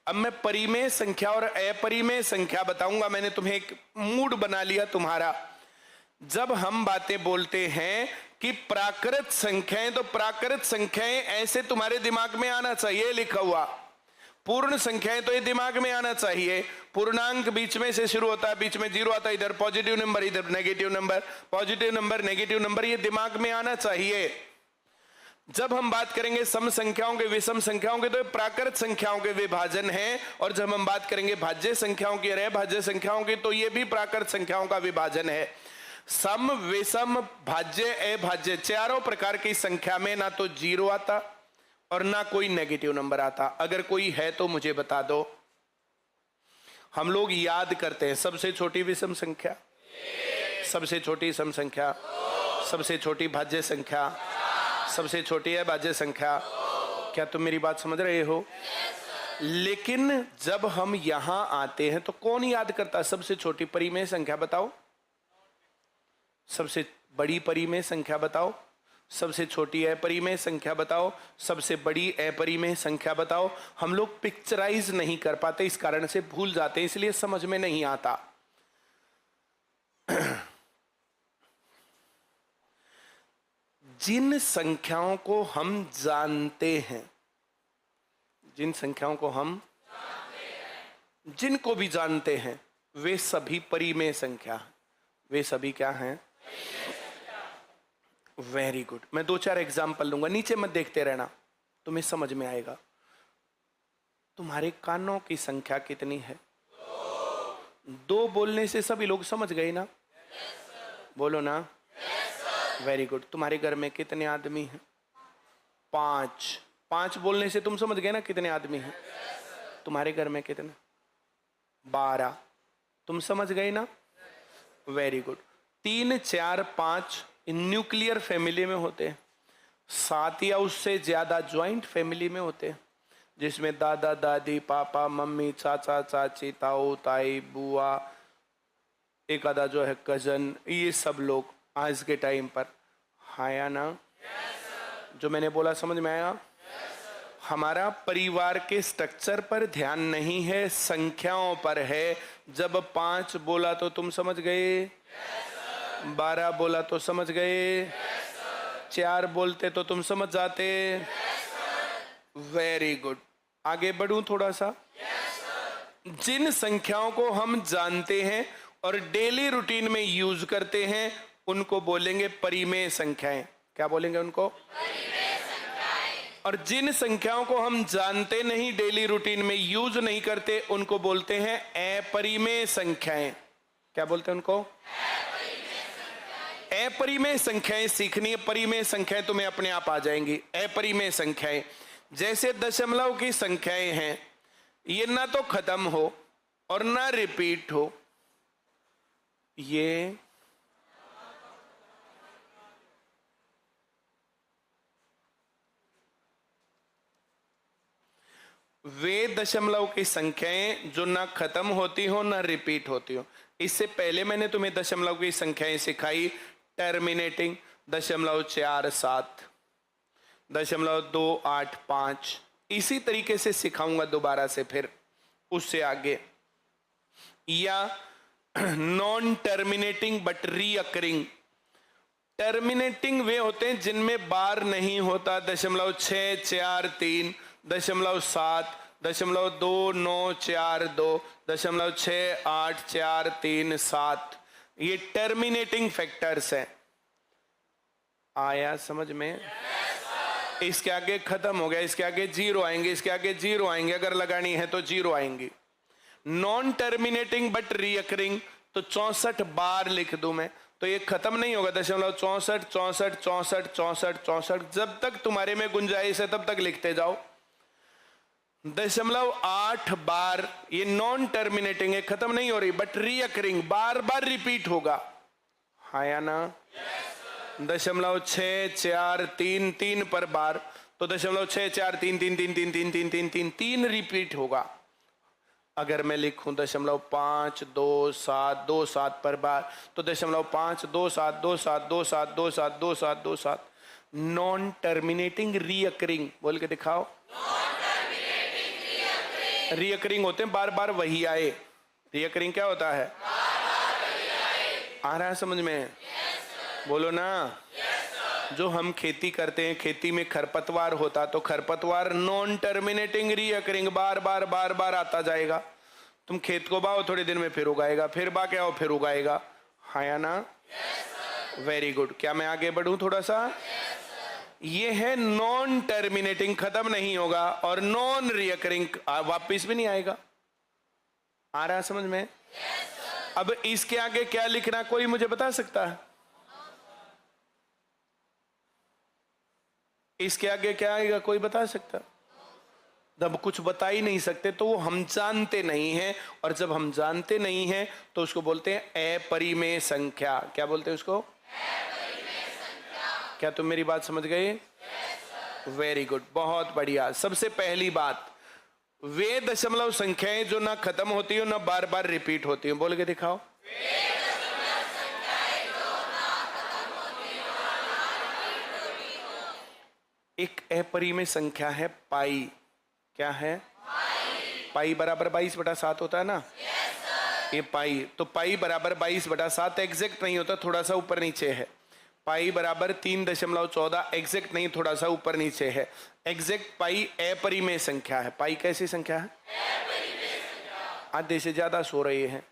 अब मैं परिमेय संख्या और अपरिमेय संख्या बताऊंगा। मैंने तुम्हें एक मूड बना लिया तुम्हारा। जब हम बातें बोलते हैं कि प्राकृत संख्याएं, तो प्राकृत संख्याएं ऐसे तुम्हारे दिमाग में आना चाहिए लिखा हुआ। पूर्ण संख्याएं तो ये दिमाग में आना चाहिए। पूर्णांक बीच में से शुरू होता है, बीच में 0 आता है, इधर पॉजिटिव नंबर, इधर negative number, positive number, negative number, ये दिमाग में आना चाहिए। जब हम बात करेंगे सम संख्याओं के, विषम संख्याओं के, तो ये प्राकृत संख्याओं के विभाजन है। और जब हम बात करेंगे भाज्य संख्याओं की, अभाज्य संख्याओं की, तो ये भी प्राकृत संख्याओं का विभाजन है। सम, विषम, भाज्य, अभाज्य चारों प्रकार की संख्या में ना तो 0 आता और ना कोई नेगेटिव नंबर आता। अगर कोई है तो मुझे बता दो। हम लोग याद करते हैं सबसे छोटी विषम संख्या, सबसे छोटी सम संख्या, सबसे छोटी भाज्य संख्या, सबसे छोटी अभाज्य संख्या। क्या तुम मेरी बात समझ रहे हो? लेकिन जब हम यहां आते हैं तो कौन याद करता है सबसे छोटी परिमेय संख्या? बताओ। सबसे बड़ी परिमेय संख्या बताओ। सबसे छोटी अपरिमेय संख्या बताओ। सबसे बड़ी अपरिमेय संख्या बताओ। हम लोग पिक्चराइज नहीं कर पाते, इस कारण से भूल जाते हैं, इसलिए समझ में नहीं आता। जिन संख्याओं को हम जानते हैं, जिन संख्याओं को हम जिनको भी जानते हैं, वे सभी परिमेय संख्या, वे सभी क्या हैं? Very good. मैं 2-4 एग्जाम्पल लूंगा, नीचे मत देखते रहना, तुम्हें समझ में आएगा। तुम्हारे कानों की संख्या कितनी है? 2 बोलने से सभी लोग समझ गए ना? बोलो ना। Very good. तुम्हारे घर में कितने आदमी हैं? 5। 5 बोलने से तुम समझ गए ना कितने आदमी हैं? तुम्हारे घर में कितने? 12। तुम समझ गए ना? Very good. 3, 4, 5 न्यूक्लियर फैमिली में होते हैं। 7 या उससे ज्यादा ज्वाइंट फैमिली में होते हैं, जिसमें दादा दादी, पापा मम्मी, चाचा चाची, ताऊ ताई, बुआ, एक आधा जो है कजन, ये सब लोग आज के टाइम पर। हाँ या ना? जो मैंने बोला समझ में आया? हमारा परिवार के स्ट्रक्चर पर ध्यान नहीं है, संख्याओं पर है। जब 5 बोला तो तुम समझ गए, 12 बोला तो समझ गए, 4 बोलते तो तुम समझ जाते। Very good. आगे बढ़ूं थोड़ा सा। जिन संख्याओं को हम जानते हैं और डेली रूटीन में यूज करते हैं, उनको बोलेंगे परिमेय संख्याएं। क्या बोलेंगे उनको? परिमेय संख्याएं। और जिन संख्याओं को हम जानते नहीं, डेली रूटीन में यूज नहीं करते, उनको बोलते हैं अपरिमेय संख्याएं। क्या बोलते हैं उनको? अपरिमेय संख्याएं सीखनी है, परिमेय संख्याएं तुम्हें अपने आप आ जाएंगी। अपरिमेय संख्याएं जैसे दशमलव की संख्याएं हैं, ये ना तो खत्म हो और ना रिपीट हो, ये वे दशमलव की संख्याएं जो ना खत्म होती हो ना रिपीट होती हो। इससे पहले मैंने तुम्हें दशमलव की संख्याएं सिखाई, टर्मिनेटिंग 0.47, 0.285, इसी तरीके से सिखाऊंगा दोबारा से फिर उससे आगे। या non terminating but recurring. Terminating वे होते हैं जिनमें बार नहीं होता, 0.643, 0.7, 0.2942, 0.68437, ये टर्मिनेटिंग फैक्टर्स हैं। आया समझ में? इसके आगे खत्म हो गया, इसके आगे जीरो आएंगे, इसके आगे जीरो आएंगे, अगर लगानी है तो जीरो आएंगी। नॉन टर्मिनेटिंग बट रीअकरिंग तो 64 बार लिख दूं मैं तो ये खत्म नहीं होगा। 0.64, 64, 64, 64, 64, जब तक तुम्हारे में गुंजाइश है तब तक लिखते जाओ। 0.8 बार ये नॉन टर्मिनेटिंग है, खत्म नहीं हो रही but recurring, bar bar repeat होगा। हाँ या ना? 0.6433 पर बार तो 0.6433333333 रिपीट होगा। अगर मैं लिखूं 0.52727 पर बार तो 0.5272727272727 नॉन टर्मिनेटिंग रीअकरिंग। बोल के दिखाओ। रीअकरिंग होते हैं बार बार वही आए। रीअकरिंग क्या होता है? आ रहा है समझ में? बोलो ना। जो हम खेती करते हैं, खेती में खरपतवार होता तो खरपतवार नॉन टर्मिनेटिंग रीअकरिंग, बार बार बार बार आता जाएगा। तुम खेत को बाओ, थोड़े दिन में फिर उगाएगा, फिर बा के आओ फिर उगाएगा। हाँ या ना? Very good. क्या मैं आगे बढ़ूं थोड़ा सा? ये है नॉन टर्मिनेटिंग, खत्म नहीं होगा, और नॉन रीअकरिंग वापिस भी नहीं आएगा। आ रहा है समझ में? अब इसके आगे क्या लिखना कोई मुझे बता सकता है? इसके आगे क्या आएगा कोई बता सकता? जब कुछ बता ही नहीं सकते तो वो हम जानते नहीं हैं, और जब हम जानते नहीं हैं तो उसको बोलते हैं अपरिमेय संख्या। क्या बोलते हैं उसको? क्या तुम मेरी बात समझ गए? वेरी गुड, बहुत बढ़िया। सबसे पहली बात, वे दशमलव संख्याएं जो ना खत्म होती हो ना बार बार रिपीट होती हो। बोल के दिखाओ। एक अपरिमेय संख्या है पाई। क्या है? पाई बराबर 22/7 होता है ना? ये पाई, तो पाई बराबर 22/7 एग्जैक्ट नहीं होता, थोड़ा सा ऊपर नीचे है। पाई बराबर 3.14 एग्जैक्ट नहीं, थोड़ा सा ऊपर नीचे है। एग्जैक्ट पाई अपरिमेय संख्या है। पाई कैसी संख्या है? आधे से ज्यादा सो रहे हैं।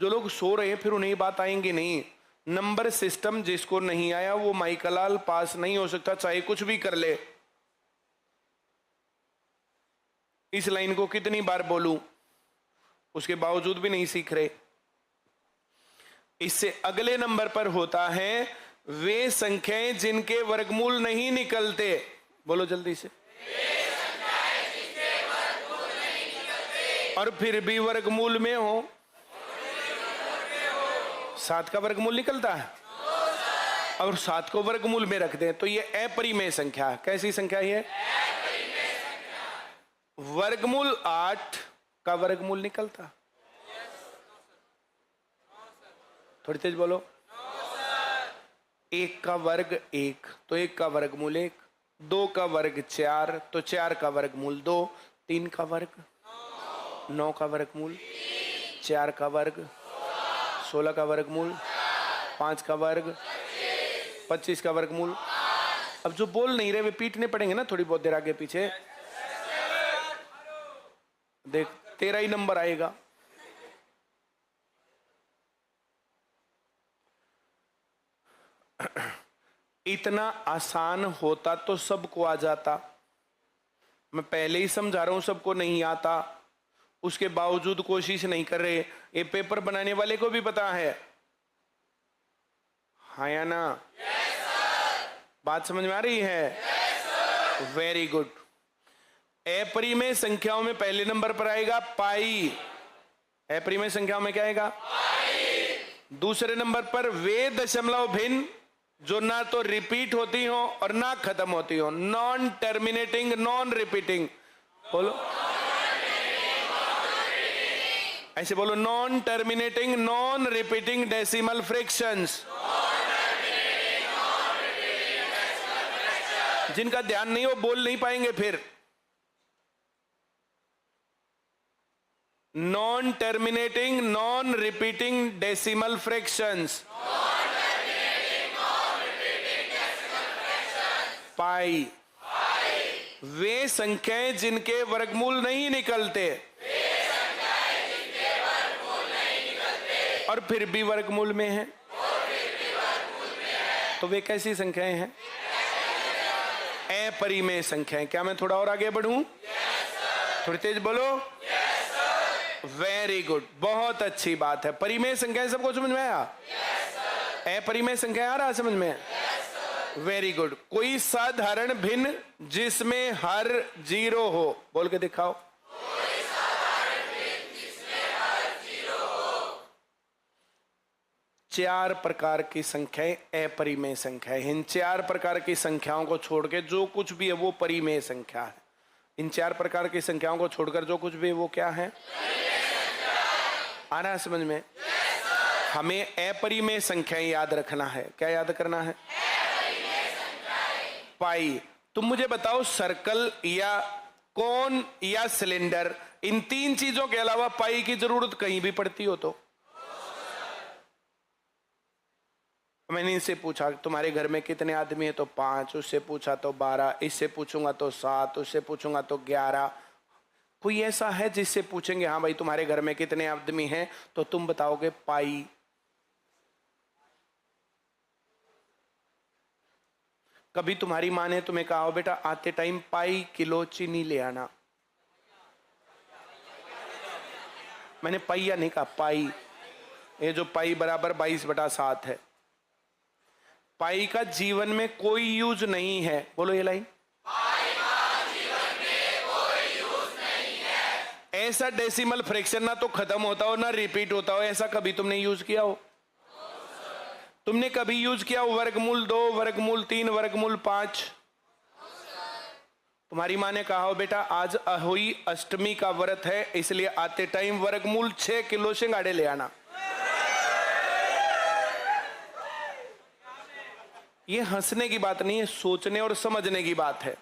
जो लोग सो रहे हैं फिर उन्हें बात आएंगे नहीं। नंबर सिस्टम जिसको नहीं आया वो माइकलाल पास नहीं हो सकता, चाहे कुछ भी कर ले। इस लाइन को कितनी बार बोलूं, उसके बावजूद भी नहीं सीख रहे। इससे अगले नंबर पर होता है वे संख्याएं जिनके वर्गमूल नहीं निकलते। बोलो जल्दी से। और फिर भी वर्गमूल में हो। 7 का वर्गमूल निकलता है और 7 को वर्गमूल में रख दें तो ये अपरिमेय संख्या है। कैसी संख्या है? वर्गमूल 8 का वर्गमूल निकलता। थोड़ी तेज बोलो। 1 का वर्ग 1 तो 1 का वर्गमूल 1, 2 का वर्ग 4 तो 4 का वर्गमूल 2, 3 का वर्ग 9 का वर्गमूल 4 का वर्ग 16 का वर्गमूल 5 का वर्ग 25 का वर्गमूल। अब जो बोल नहीं रहे वे पीटने पड़ेंगे ना थोड़ी बहुत देर आगे पीछे। देख तेरा ही नंबर आएगा। इतना आसान होता तो सबको आ जाता। मैं पहले ही समझा रहा हूं सबको नहीं आता, उसके बावजूद कोशिश नहीं कर रहे। ये पेपर बनाने वाले को भी पता है हाँ या ना? बात समझ में आ रही है? Very good. अपरिमेय संख्याओं में पहले नंबर पर आएगा पाई। अपरिमेय संख्याओं में क्या आएगा? पाई। दूसरे नंबर पर वे दशमलव भिन्न जो ना तो रिपीट होती हो और ना खत्म होती हो, नॉन टर्मिनेटिंग नॉन रिपीटिंग। बोलो, ऐसे बोलो, non terminating non repeating decimal fractions. जिनका ध्यान नहीं हो बोल नहीं पाएंगे फिर। Non terminating non repeating decimal fractions, pi. वे संख्याएं जिनके वर्गमूल नहीं निकलते और फिर भी वर्गमूल में है, तो वे कैसी संख्याएं हैं? अपरिमेय संख्याएं। क्या मैं थोड़ा और आगे बढ़ूं? थोड़ी तेज बोलो। वेरी गुड, बहुत अच्छी बात है। परिमेय संख्याएं सबको समझ में आया? अपरिमेय संख्याएं आ रहा समझ में? Very good. कोई साधारण भिन्न जिसमें हर जीरो हो, बोल के दिखाओ। कोई साधारण भिन्न जिसमें हर जीरो हो। 4 प्रकार की संख्याएं अपरिमेय संख्याएं। इन 4 प्रकार की संख्याओं को छोड़ के जो कुछ भी है वो परिमेय संख्या है। इन 4 प्रकार की संख्याओं को छोड़कर जो कुछ भी है वो क्या है? आ रहा है समझ में? हमें अपरिमेय संख्याएं याद रखना है। क्या याद करना है? पाई। तुम मुझे बताओ, सर्कल या कोन या सिलेंडर, इन 3 चीजों के अलावा पाई की जरूरत कहीं भी पड़ती हो तो? मैंने इनसे पूछा तुम्हारे घर में कितने आदमी है, तो 5। उससे पूछा तो 12। इससे पूछूंगा तो 7। उससे पूछूंगा तो 11। कोई ऐसा है जिससे पूछेंगे हाँ भाई तुम्हारे घर में कितने आदमी हैं, तो तुम बताओगे पाई। कभी तुम्हारी माँ ने तुम्हें कहा हो बेटा आते टाइम पाई किलो चीनी ले आना? मैंने पाइया नहीं कहा, पाई। ये जो पाई बराबर 22/7 है, पाई का जीवन में कोई यूज नहीं है। बोलो ये लाइन। पाई का जीवन में कोई यूज नहीं है। ऐसा डेसिमल फ्रैक्शन ना तो खत्म होता हो ना रिपीट होता हो, ऐसा कभी तुमने यूज किया हो? तुमने कभी यूज किया हो वर्गमूल 2, वर्गमूल 3, वर्गमूल 5? तुम्हारी माँ ने कहा हो बेटा आज अहोई अष्टमी का व्रत है, इसलिए आते टाइम वर्गमूल 6 किलो सिंघाड़े ले आना। ये हंसने की बात नहीं है, सोचने और समझने की बात है।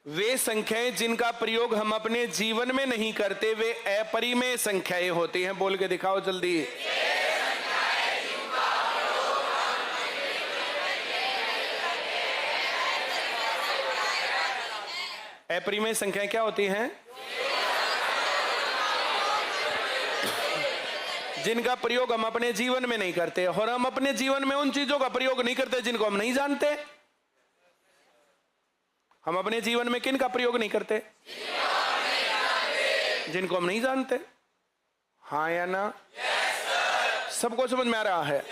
वे संख्याएं जिनका प्रयोग हम अपने जीवन में नहीं करते वे अपरिमेय संख्याएं होती हैं। बोल के दिखाओ जल्दी। अपरिमेय संख्याएं क्या होती हैं? जिनका प्रयोग हम अपने जीवन में नहीं करते, और हम अपने जीवन में उन चीजों का प्रयोग नहीं करते जिनको हम नहीं जानते। हम अपने जीवन में किन का प्रयोग नहीं करते? जिनको हम नहीं जानते। हाँ या ना? सबको समझ में आ रहा है?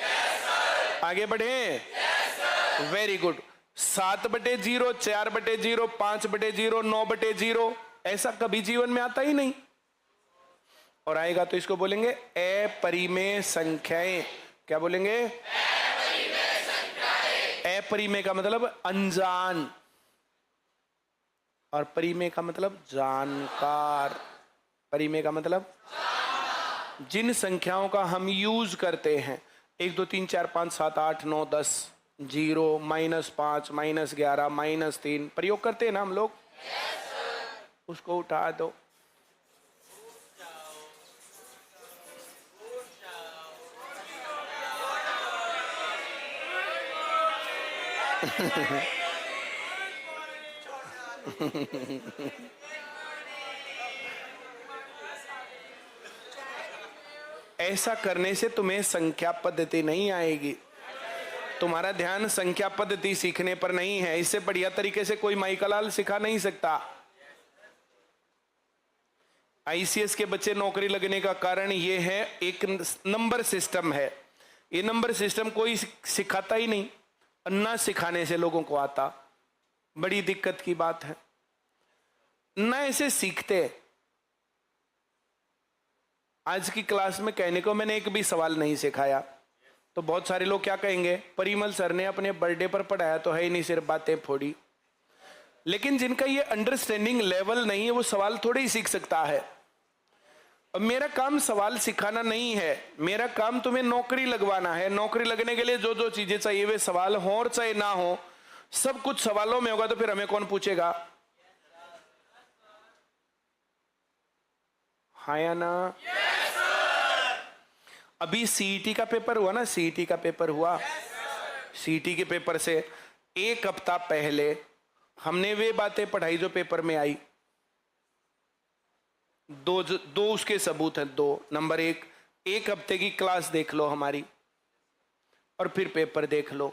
आगे बढ़े। Very good. 7/0, 4/0, 5/0, 9/0 ऐसा कभी जीवन में आता ही नहीं, और आएगा तो इसको बोलेंगे अपरिमेय संख्याएं। क्या बोलेंगे? अपरिमेय का मतलब अनजान, और परिमेय का मतलब जानकार। परिमेय का मतलब जिन संख्याओं का हम यूज करते हैं, 1 2 3 4 5 7 8 9 10, 0, -5, -11, -3 प्रयोग करते हैं ना हम लोग। उसको उठा दो। ऐसा करने से तुम्हें संख्या पद्धति नहीं आएगी। तुम्हारा ध्यान संख्या पद्धति सीखने पर नहीं है। इससे बढ़िया तरीके से कोई माइकलाल सिखा नहीं सकता। आईसीएस के बच्चे नौकरी लगने का कारण यह है, एक नंबर सिस्टम है। ये नंबर सिस्टम कोई सिखाता ही नहीं, और ना सिखाने से लोगों को आता। बड़ी दिक्कत की बात है, ना ऐसे सीखते। आज की क्लास में कहने को मैंने एक भी सवाल नहीं सिखाया, तो बहुत सारे लोग क्या कहेंगे, परिमल सर ने अपने बर्थडे पर पढ़ाया तो है ही नहीं, सिर्फ बातें फोड़ी। लेकिन जिनका ये अंडरस्टैंडिंग लेवल नहीं है वो सवाल थोड़े ही सीख सकता है। अब मेरा काम सवाल सिखाना नहीं है, मेरा काम तुम्हें नौकरी लगवाना है। नौकरी लगने के लिए जो जो चीजें चाहिए वे सवाल हो और चाहे ना हो, सब कुछ सवालों में होगा, तो फिर हमें कौन पूछेगा? हाँ या ना? अभी सीईटी का पेपर हुआ ना, सीईटी का पेपर हुआ। सीईटी के पेपर से एक हफ्ता पहले हमने वे बातें पढ़ाई जो पेपर में आई। दो उसके सबूत हैं, दो। नंबर एक हफ्ते की क्लास देख लो हमारी, और फिर पेपर देख लो।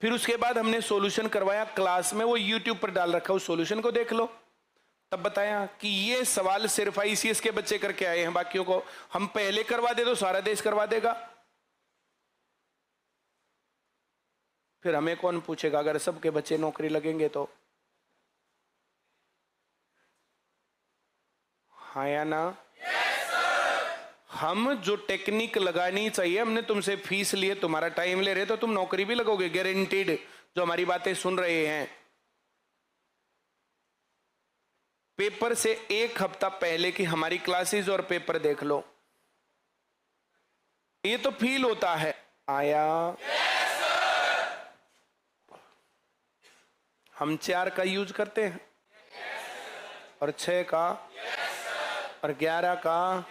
फिर उसके बाद हमने सॉल्यूशन करवाया क्लास में, वो यूट्यूब पर डाल रखा, उस सॉल्यूशन को देख लो। तब बताया कि ये सवाल सिर्फ आईसीएस के बच्चे करके आए हैं, बाकियों को हम पहले करवा दे तो सारा देश करवा देगा। फिर हमें कौन पूछेगा अगर सबके बच्चे नौकरी लगेंगे तो? हाँ या ना? हम जो टेक्निक लगानी चाहिए, हमने तुमसे फीस लिए, तुम्हारा टाइम ले रहे, तो तुम नौकरी भी लगोगे गारंटीड, जो हमारी बातें सुन रहे हैं। पेपर से एक हफ्ता पहले की हमारी क्लासेस और पेपर देख लो, ये तो फील होता है। आया? हम 4 का यूज करते हैं, और 6 का, और 11 का,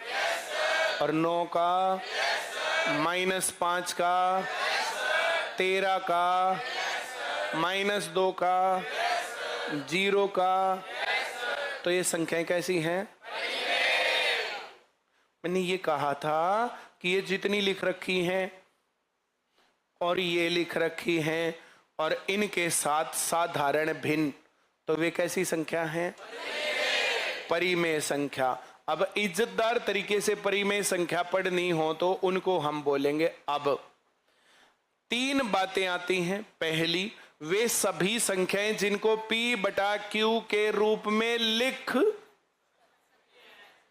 और 9 का, -5 का, 13 का, -2 का, 0 का। तो ये संख्याएं कैसी हैं? मैंने ये कहा था कि ये जितनी लिख रखी हैं और ये लिख रखी हैं और इनके साथ साधारण भिन्न, तो वे कैसी संख्या हैं? परिमेय संख्या। अब इज्जतदार तरीके से परिमेय संख्या पढ़नी हो तो उनको हम बोलेंगे। अब 3 बातें आती हैं। पहली, वे सभी संख्याएं जिनको P/Q के रूप में लिख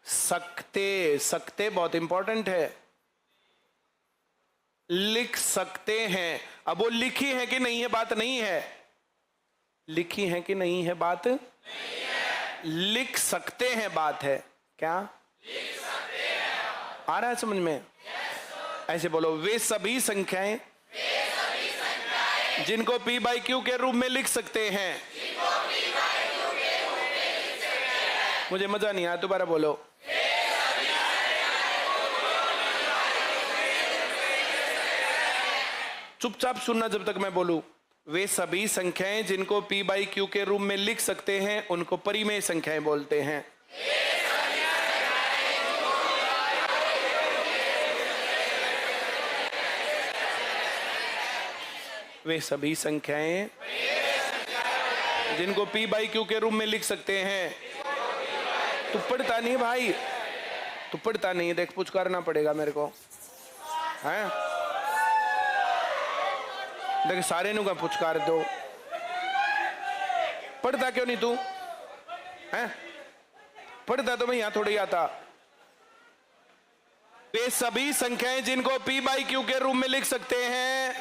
सकते बहुत इंपॉर्टेंट है, लिख सकते हैं। अब वो लिखी है कि नहीं है, बात नहीं है। लिखी है कि नहीं है, बात नहीं है। लिख सकते हैं, बात है। क्या लिख सकते हैं? आ रहा है समझ में? ऐसे बोलो, वे सभी संख्याएं जिनको P/Q के रूप में लिख सकते हैं। मुझे मजा नहीं आया, दोबारा बोलो। चुपचाप सुनना जब तक मैं बोलूं। वे सभी संख्याएं जिनको P/Q के रूप में लिख सकते हैं उनको परिमेय संख्याएं बोलते हैं। वे सभी संख्याएं जिनको P/Q के रूप में लिख सकते हैं। तू पढ़ता नहीं भाई, तू पढ़ता नहीं, देख पुचकारना पड़ेगा मेरे को, हैं? देख सारे नु का पुचकार दो। पढ़ता क्यों नहीं तू? हैं? पढ़ता तो मैं यहां थोड़ी आता। वे सभी संख्याएं जिनको P/Q के रूप में लिख सकते हैं।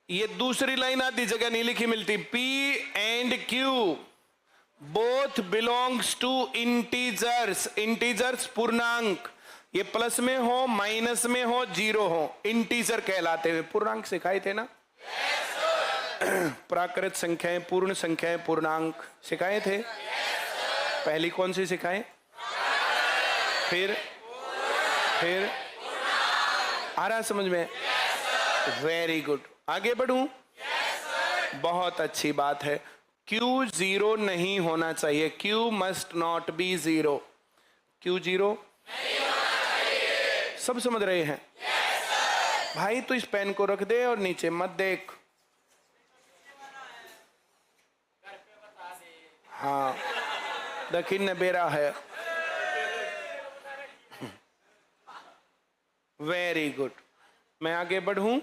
ये दूसरी लाइन आधी जगह नहीं लिखी मिलती। P and Q both belongs to integers. Integers पूर्णांक, ये प्लस में हो, माइनस में हो, 0 हो, इंटीजर कहलाते हुए। पूर्णांक सिखाए थे ना? प्राकृत संख्याएं, पूर्ण संख्याएं, पूर्णांक सिखाए थे। पहली कौन सी सिखाए? फिर आ रहा समझ में? Very good. आगे बढ़ूं? बहुत अच्छी बात है। Q 0 नहीं होना चाहिए। Q must not be 0। Q 0 नहीं होना चाहिए। सब समझ रहे हैं? भाई तो इस पेन को रख दे और नीचे मत देख। हाँ दक्षिण में बेरा है। Very good. मैं आगे बढ़ूं।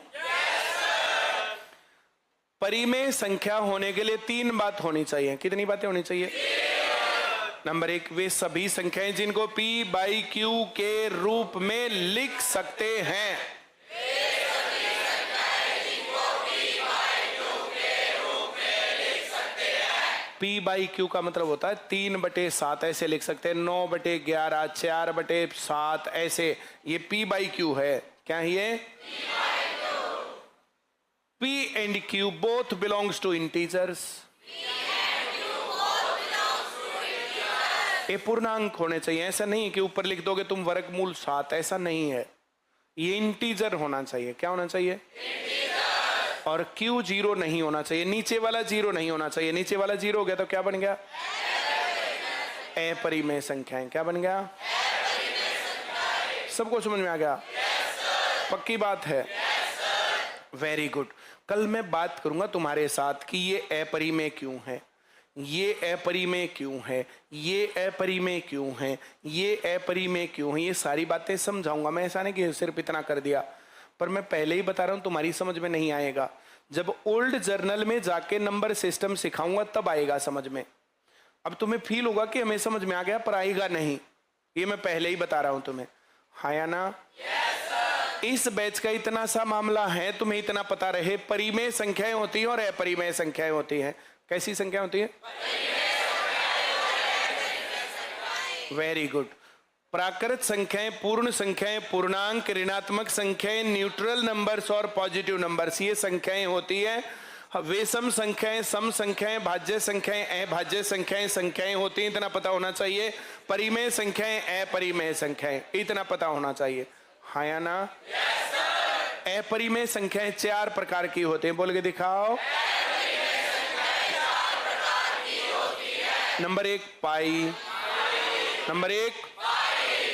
परिमेय संख्या होने के लिए 3 बात होनी चाहिए। कितनी बातें होनी चाहिए? नंबर 1, वे सभी संख्याएं जिनको P बाई Q के रूप में लिख सकते हैं। P बाई Q का मतलब होता है 3/7 ऐसे लिख सकते हैं, 9/11, 4/7 ऐसे। ये P बाई Q है। क्या है ये? P and Q both belongs to integers। ये पूर्णांक होने चाहिए। ऐसा नहीं है कि ऊपर लिख दोगे तुम वर्गमूल 7, ऐसा नहीं है। ये इंटीजर होना चाहिए। क्या होना चाहिए? और Q 0 नहीं होना चाहिए, नीचे वाला 0 नहीं होना चाहिए। नीचे वाला 0 हो गया तो क्या बन गया? अपरिमेय संख्याएं। क्या बन गया? सबको समझ में आ गया? पक्की बात है? Very good. कल मैं बात करूंगा तुम्हारे साथ कि ये अपरिमेय क्यों है, ये अपरिमेय क्यों है, ये अपरिमेय क्यों है, ये अपरिमेय क्यों है। ये सारी बातें समझाऊंगा मैं। ऐसा नहीं कि सिर्फ इतना कर दिया, पर मैं पहले ही बता रहा हूं तुम्हारी समझ में नहीं आएगा। जब ओल्ड जर्नल में जाके नंबर सिस्टम सिखाऊंगा तब आएगा समझ में। अब तुम्हें फील होगा कि हमें समझ में आ गया, पर आएगा नहीं। ये मैं पहले ही बता रहा हूं तुम्हें। हाँ या ना? इस बैच का इतना सा मामला है, तुम्हें इतना पता रहे, परिमेय संख्याएं होती हैं और अपरिमेय संख्याएं होती हैं। कैसी संख्या होती है? Very good. प्राकृत संख्याएं, पूर्ण संख्याएं, पूर्णांक, ऋणात्मक संख्याएं, न्यूट्रल नंबर्स और पॉजिटिव नंबर्स, ये संख्याएं होती है। विषम संख्याएं, सम संख्याएं, भाज्य संख्याएं, अभाज्य संख्याएं, संख्याएं होती हैं। इतना पता होना चाहिए। परिमेय संख्याएं, अपरिमेय संख्याएं, इतना पता होना चाहिए। हाँ या ना? अपरिमेय संख्याएं 4 प्रकार की होती हैं। बोल के दिखाओ। नंबर 1 पाई, नंबर 1।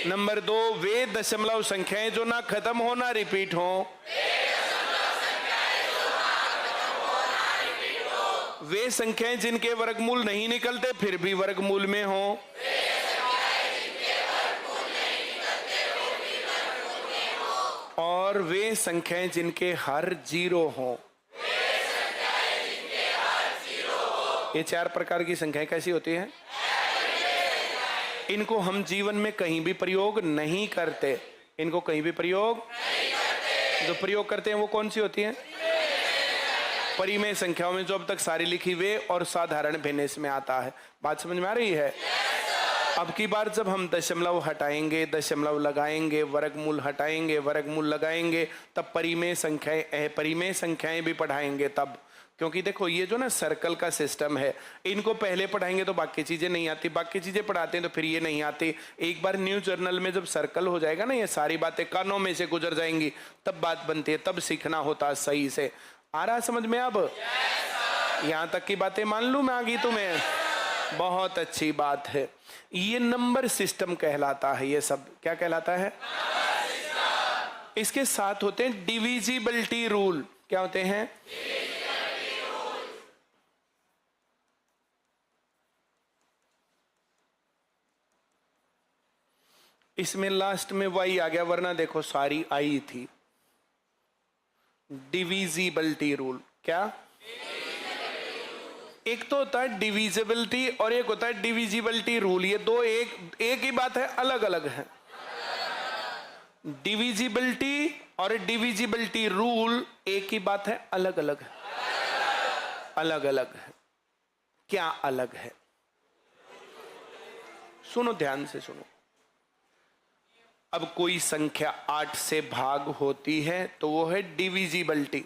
नंबर 2 वे दशमलव संख्याएं जो ना खत्म हो ना रिपीट हो। वे संख्याएं जिनके वर्गमूल नहीं निकलते फिर भी वर्गमूल में हो। और वे संख्याएं जिनके हर 0 हो। ये 4 प्रकार की संख्याएं कैसी होती हैं? इनको हम जीवन में कहीं भी प्रयोग नहीं करते। इनको कहीं भी प्रयोग नहीं करते। जो प्रयोग करते हैं वो कौन सी होती हैं? परिमेय संख्याओं में जो अब तक सारी लिखी वे और साधारण भिन्न इसमें आता है। बात समझ में आ रही है? अब की बार जब हम दशमलव हटाएंगे, दशमलव लगाएंगे, वर्गमूल हटाएंगे, वर्गमूल लगाएंगे, तब परिमेय संख्याएं, अपरिमेय संख्याएं भी पढ़ाएंगे तब। क्योंकि देखो ये जो ना सर्कल का सिस्टम है, इनको पहले पढ़ाएंगे तो बाकी चीजें नहीं आती, बाकी चीजें पढ़ाते हैं तो फिर ये नहीं आती। एक बार न्यू जर्नल में जब सर्कल हो जाएगा ना, ये सारी बातें कानों में से गुजर जाएंगी, तब बात बनती है, तब सीखना होता है सही से। आ रहा समझ में? अब यहाँ तक की बातें मान लूं मैं आगे तुम्हें? बहुत अच्छी बात है। ये नंबर सिस्टम कहलाता है। ये सब क्या कहलाता है? इसके साथ होते हैं डिविजिबिलिटी रूल। क्या होते हैं? इसमें लास्ट में y आ गया, वरना देखो सारी आई थी। Divisibility rule. क्या? एक तो होता है डिविजिबिलिटी और एक होता है डिविजिबिलिटी रूल। ये दो एक ही बात है, अलग अलग है। डिविजिबिलिटी और डिविजिबिलिटी रूल एक ही बात है, अलग अलग है। अलग अलग है। क्या अलग है? सुनो, ध्यान से सुनो। अब कोई संख्या 8 से भाग होती है तो वो है डिविजिबिलिटी।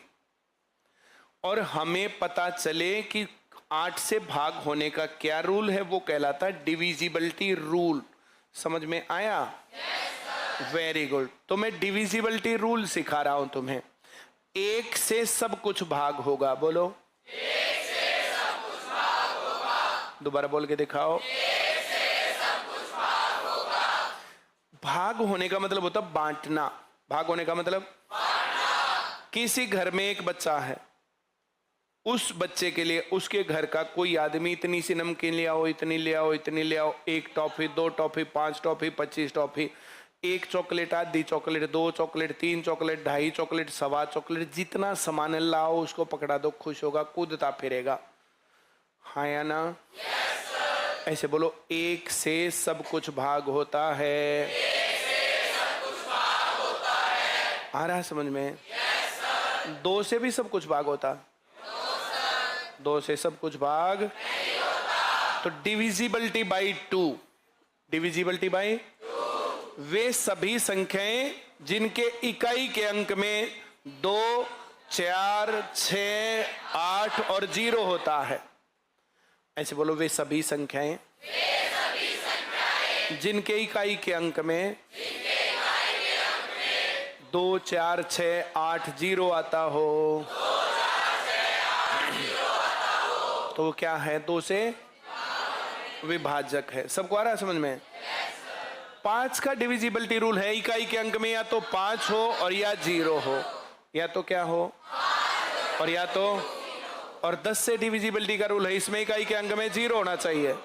और हमें पता चले कि 8 से भाग होने का क्या रूल है, वो कहलाता है डिविजिबिलिटी रूल। समझ में आया? Very good. तो मैं डिविजिबिलिटी रूल सिखा रहा हूं तुम्हें। 1 से सब कुछ भाग होगा। बोलो। 1 से सब कुछ भाग होगा। दोबारा बोल के दिखाओ। 1 से सब कुछ भाग होगा। भाग होने का मतलब होता है बांटना। भाग होने का मतलब बांटना। किसी घर में एक बच्चा है, उस बच्चे के लिए उसके घर का कोई आदमी इतनी सी नमकीन ले आओ, इतनी ले आओ, इतनी ले आओ, 1 toffee, 2 toffee, 5 toffee, 25 toffee, 1 chocolate, आधी chocolate, 2 chocolate, 3 chocolate, 2.5 chocolate, 1.25 chocolate, जितना सामान लाओ उसको पकड़ा दो, खुश होगा, कूदता फिरेगा। हाँ या ना? ऐसे बोलो, 1 से सब कुछ भाग होता है। आ रहा है समझ में? 2 से भी सब कुछ भाग होता, 2 से सब कुछ भाग नहीं होता। तो डिविजिबिलिटी बाई 2, डिविजिबिलिटी बाई 2, वे सभी संख्याएं जिनके इकाई के अंक में 2, 4, 6, 8 और 0 होता है। ऐसे बोलो, वे सभी संख्याएं जिनके इकाई के अंक में 2, 4, 6, 8, 0 आता हो, तो वो क्या है? 2 से विभाजक है। सबको आ रहा है समझ में? 5 का डिविजिबिलिटी रूल है, इकाई के अंक में या तो 5 हो और या 0 हो, या तो क्या हो और या तो। और 10 से डिविजिबिलिटी का रूल है, इसमें इकाई के अंक में 0 होना चाहिए।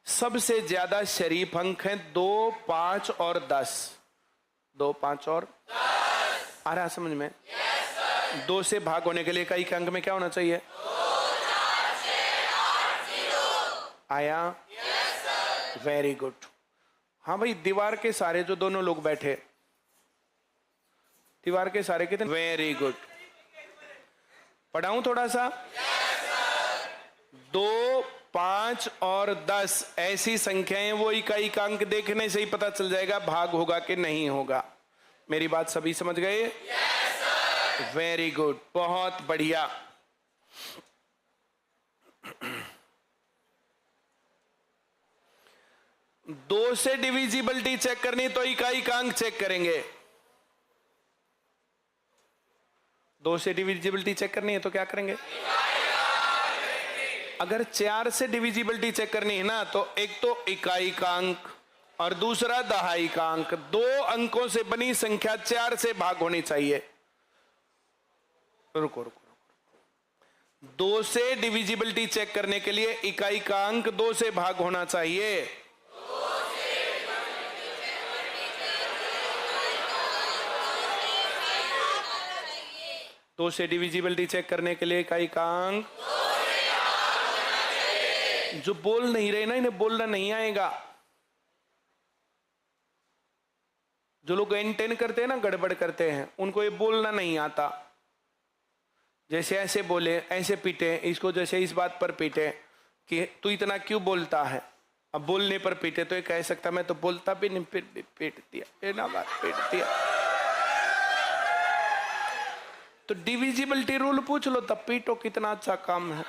सबसे ज्यादा शरीफ अंक हैं 2, 5 और 10। 2, 5 और 10। आ रहा समझ में? 2 से भाग होने के लिए इकाई के अंक में क्या होना चाहिए? 2, 4, 6, 8, 0। आया? Very good. हाँ भाई, दीवार के सारे जो दोनों लोग बैठे, दीवार के सारे कितने? Very good. पढ़ाऊं थोड़ा सा? 2, 5 और 10 ऐसी संख्याएं, वो इकाई का अंक देखने से ही पता चल जाएगा भाग होगा कि नहीं होगा। मेरी बात सभी समझ गए? वेरी गुड, बहुत बढ़िया। दो से डिविजिबिलिटी चेक करनी तो इकाई का अंक चेक करेंगे। 2 से डिविजिबिलिटी चेक करनी है तो क्या करेंगे? अगर 4 से डिविजिबिलिटी चेक करनी है ना, तो एक तो इकाई का अंक और दूसरा दहाई का अंक। 2 अंकों से बनी संख्या 4 से भाग होनी चाहिए। रुको रुको, 2 से डिविजिबिलिटी चेक करने के लिए इकाई का अंक 2 से भाग होना चाहिए। 2 से डिविजिबिलिटी चेक करने के लिए इकाई का अंक, जो बोल नहीं रहे ना, इन्हें बोलना नहीं आएगा। जो लोग एंटेन करते हैं ना, गड़बड़ करते हैं, उनको ये बोलना नहीं आता। जैसे ऐसे बोले, ऐसे पीटे इसको, जैसे इस बात पर पीटे कि तू इतना क्यों बोलता है। अब बोलने पर पीटे तो ये कह सकता मैं तो बोलता भी नहीं, फिर भी पीट दिया, ये ना बात पीट दिया। तो डिविजिबिलिटी रूल पूछ लो तब पीटो, कितना अच्छा काम है।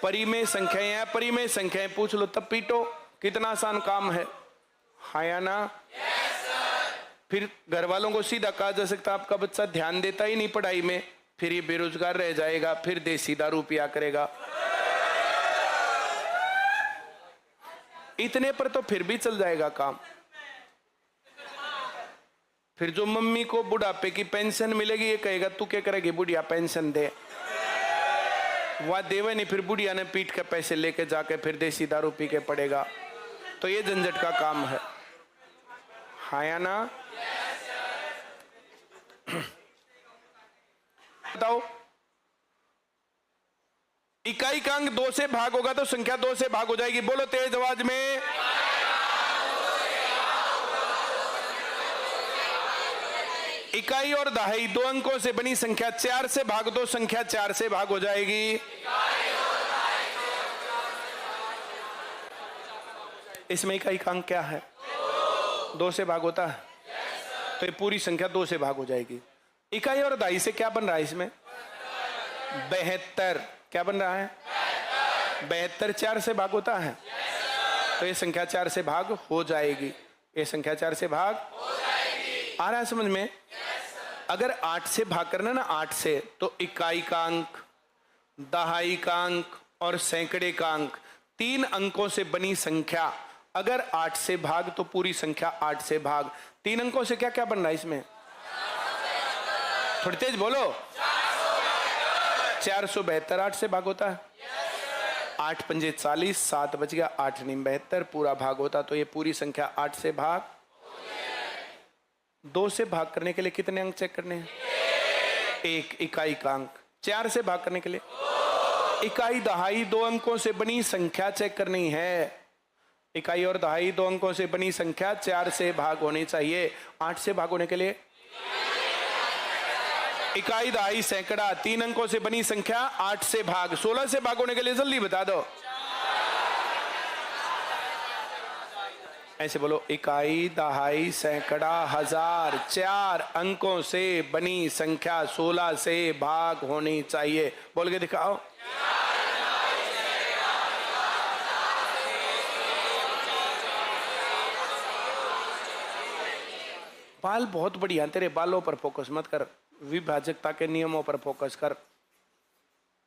परिमेय संख्याएं हैं, परिमेय संख्याएं पूछ लो तब पीटो, कितना आसान काम है। हाँ या ना? फिर घर वालों को सीधा कहा जा सकता आपका बच्चा ध्यान देता ही नहीं पढ़ाई में, फिर ये बेरोजगार रह जाएगा, फिर देसी दारू पिया करेगा। इतने पर तो फिर भी चल जाएगा काम। फिर जो मम्मी को बुढ़ापे की पेंशन मिलेगी, ये कहेगा तू क्या करेगी, बुढ़िया पेंशन दे। वह देवे नहीं, फिर बुढ़िया ने पीट के पैसे लेके जाके फिर देसी दारू पी के पड़ेगा। तो ये झंझट का काम है। हाँ या ना? बताओ, इकाई का अंक 2 से भाग होगा तो संख्या 2 से भाग हो जाएगी। बोलो तेज आवाज में। इकाई और दहाई 2 अंकों से बनी संख्या 4 से भाग दो, संख्या 4 से भाग हो जाएगी। इसमें इकाई का अंक क्या है? 2 से भाग होता है, तो ये पूरी संख्या 2 से भाग हो जाएगी। इकाई और दहाई से क्या बन रहा है इसमें? 72। क्या बन रहा है? 72 4 से भाग होता है, तो ये संख्या 4 से भाग हो जाएगी। ये संख्या 4 से भाग हो जाएगी। आ रहा है समझ में? अगर 8 से भाग करना ना, 8 से, तो इकाई का अंक, दहाई का अंक और सैकड़े का अंक, 3 अंकों से बनी संख्या अगर 8 से भाग तो पूरी संख्या 8 से भाग। 3 अंकों से क्या क्या बन रहा है इसमें? थोड़ी तेज बोलो। 472 8 से भाग होता है। 8 पंजे 40, 7 बच गया, 8 नीम 72, पूरा भाग होता। तो ये पूरी संख्या 8 से भाग। 2 से भाग करने के लिए कितने अंक चेक करने हैं? 1 इकाई का अंक। 4 से भाग करने के लिए इकाई दहाई 2 अंकों से बनी संख्या चेक करनी है। इकाई और दहाई 2 अंकों से बनी संख्या 4 से भाग होनी चाहिए। 8 से भाग होने के लिए इकाई दहाई सैकड़ा 3 अंकों से बनी संख्या 8 से भाग। 16 से भाग होने के लिए जल्दी बता दो। ऐसे बोलो, इकाई दहाई सैकड़ा हजार 4 अंकों से बनी संख्या 16 से भाग होनी चाहिए। बोल के दिखाओ। बाल बहुत बढ़िया, तेरे बालों पर फोकस मत कर, विभाजकता के नियमों पर फोकस कर।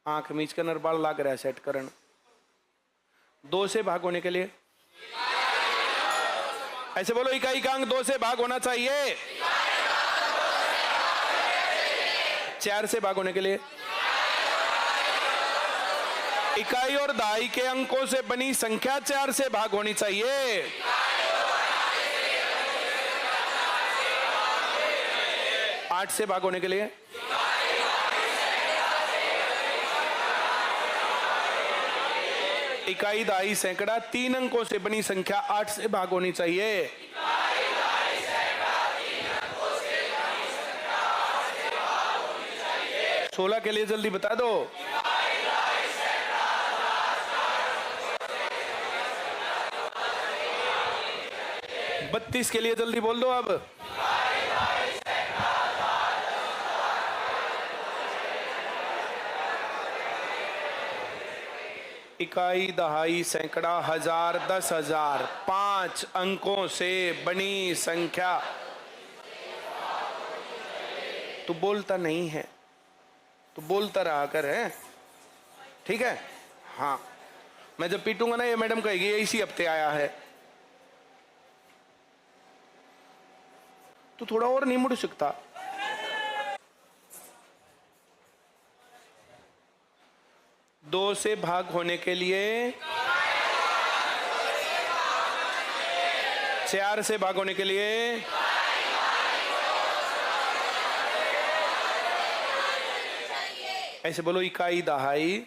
आंख मीच कर बाल लाग रहा है सेट करन। 2 से भाग होने के लिए ऐसे बोलो, इकाई का अंक 2 से भाग होना चाहिए। 4 से भाग होने के लिए इकाई और दहाई के अंकों से बनी संख्या 4 से भाग होनी चाहिए। 8 से भाग होने के लिए इकाई दहाई सैकड़ा 3 अंकों से बनी संख्या 8 से भाग होनी चाहिए। 16 के लिए जल्दी बता दो। 32 के लिए जल्दी बोल दो। अब इकाई दहाई सैकड़ा हजार 10,000 5 अंकों से बनी संख्या। तू बोलता नहीं है, तू बोलता रहा कर, है ठीक है। हाँ, मैं जब पीटूंगा ना ये मैडम कहेगी ये इसी हफ्ते आया है। तू थोड़ा और नहीं मुड़ सकता। दो से भाग होने के लिए 4 से भाग होने के लिए ऐसे बोलो, इकाई दहाई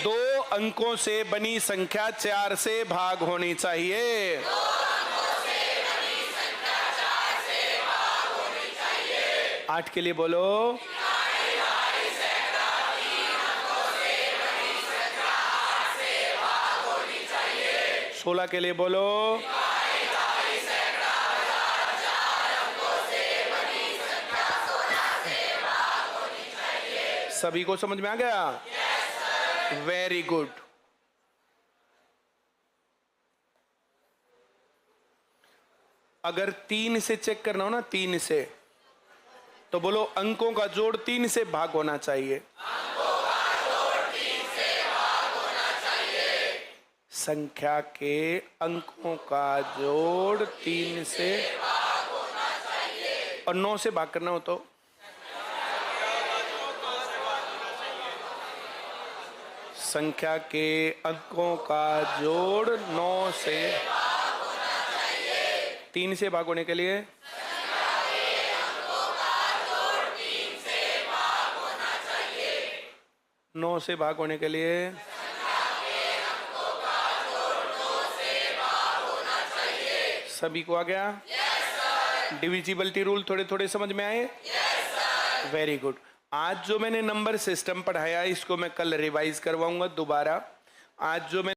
2 अंकों से बनी संख्या 4 से भाग होनी चाहिए। 8 के लिए बोलो, 16 के लिए बोलो, सभी को समझ में आ गया? Very good. अगर 3 से चेक करना हो ना, 3 से, तो बोलो अंकों का जोड़ 3 से भाग होना चाहिए। संख्या के अंकों का जोड़ 3 से और 9 से भाग करना हो तो संख्या के अंकों का जोड़ 9 से 3 से भाग होने के लिए 9 से भाग होने के लिए सभी को आ गया? डिविजिबिलिटी रूल थोड़े थोड़े समझ में आए? Very good. आज जो मैंने नंबर सिस्टम पढ़ाया इसको मैं कल रिवाइज करवाऊंगा दोबारा। आज जो मैं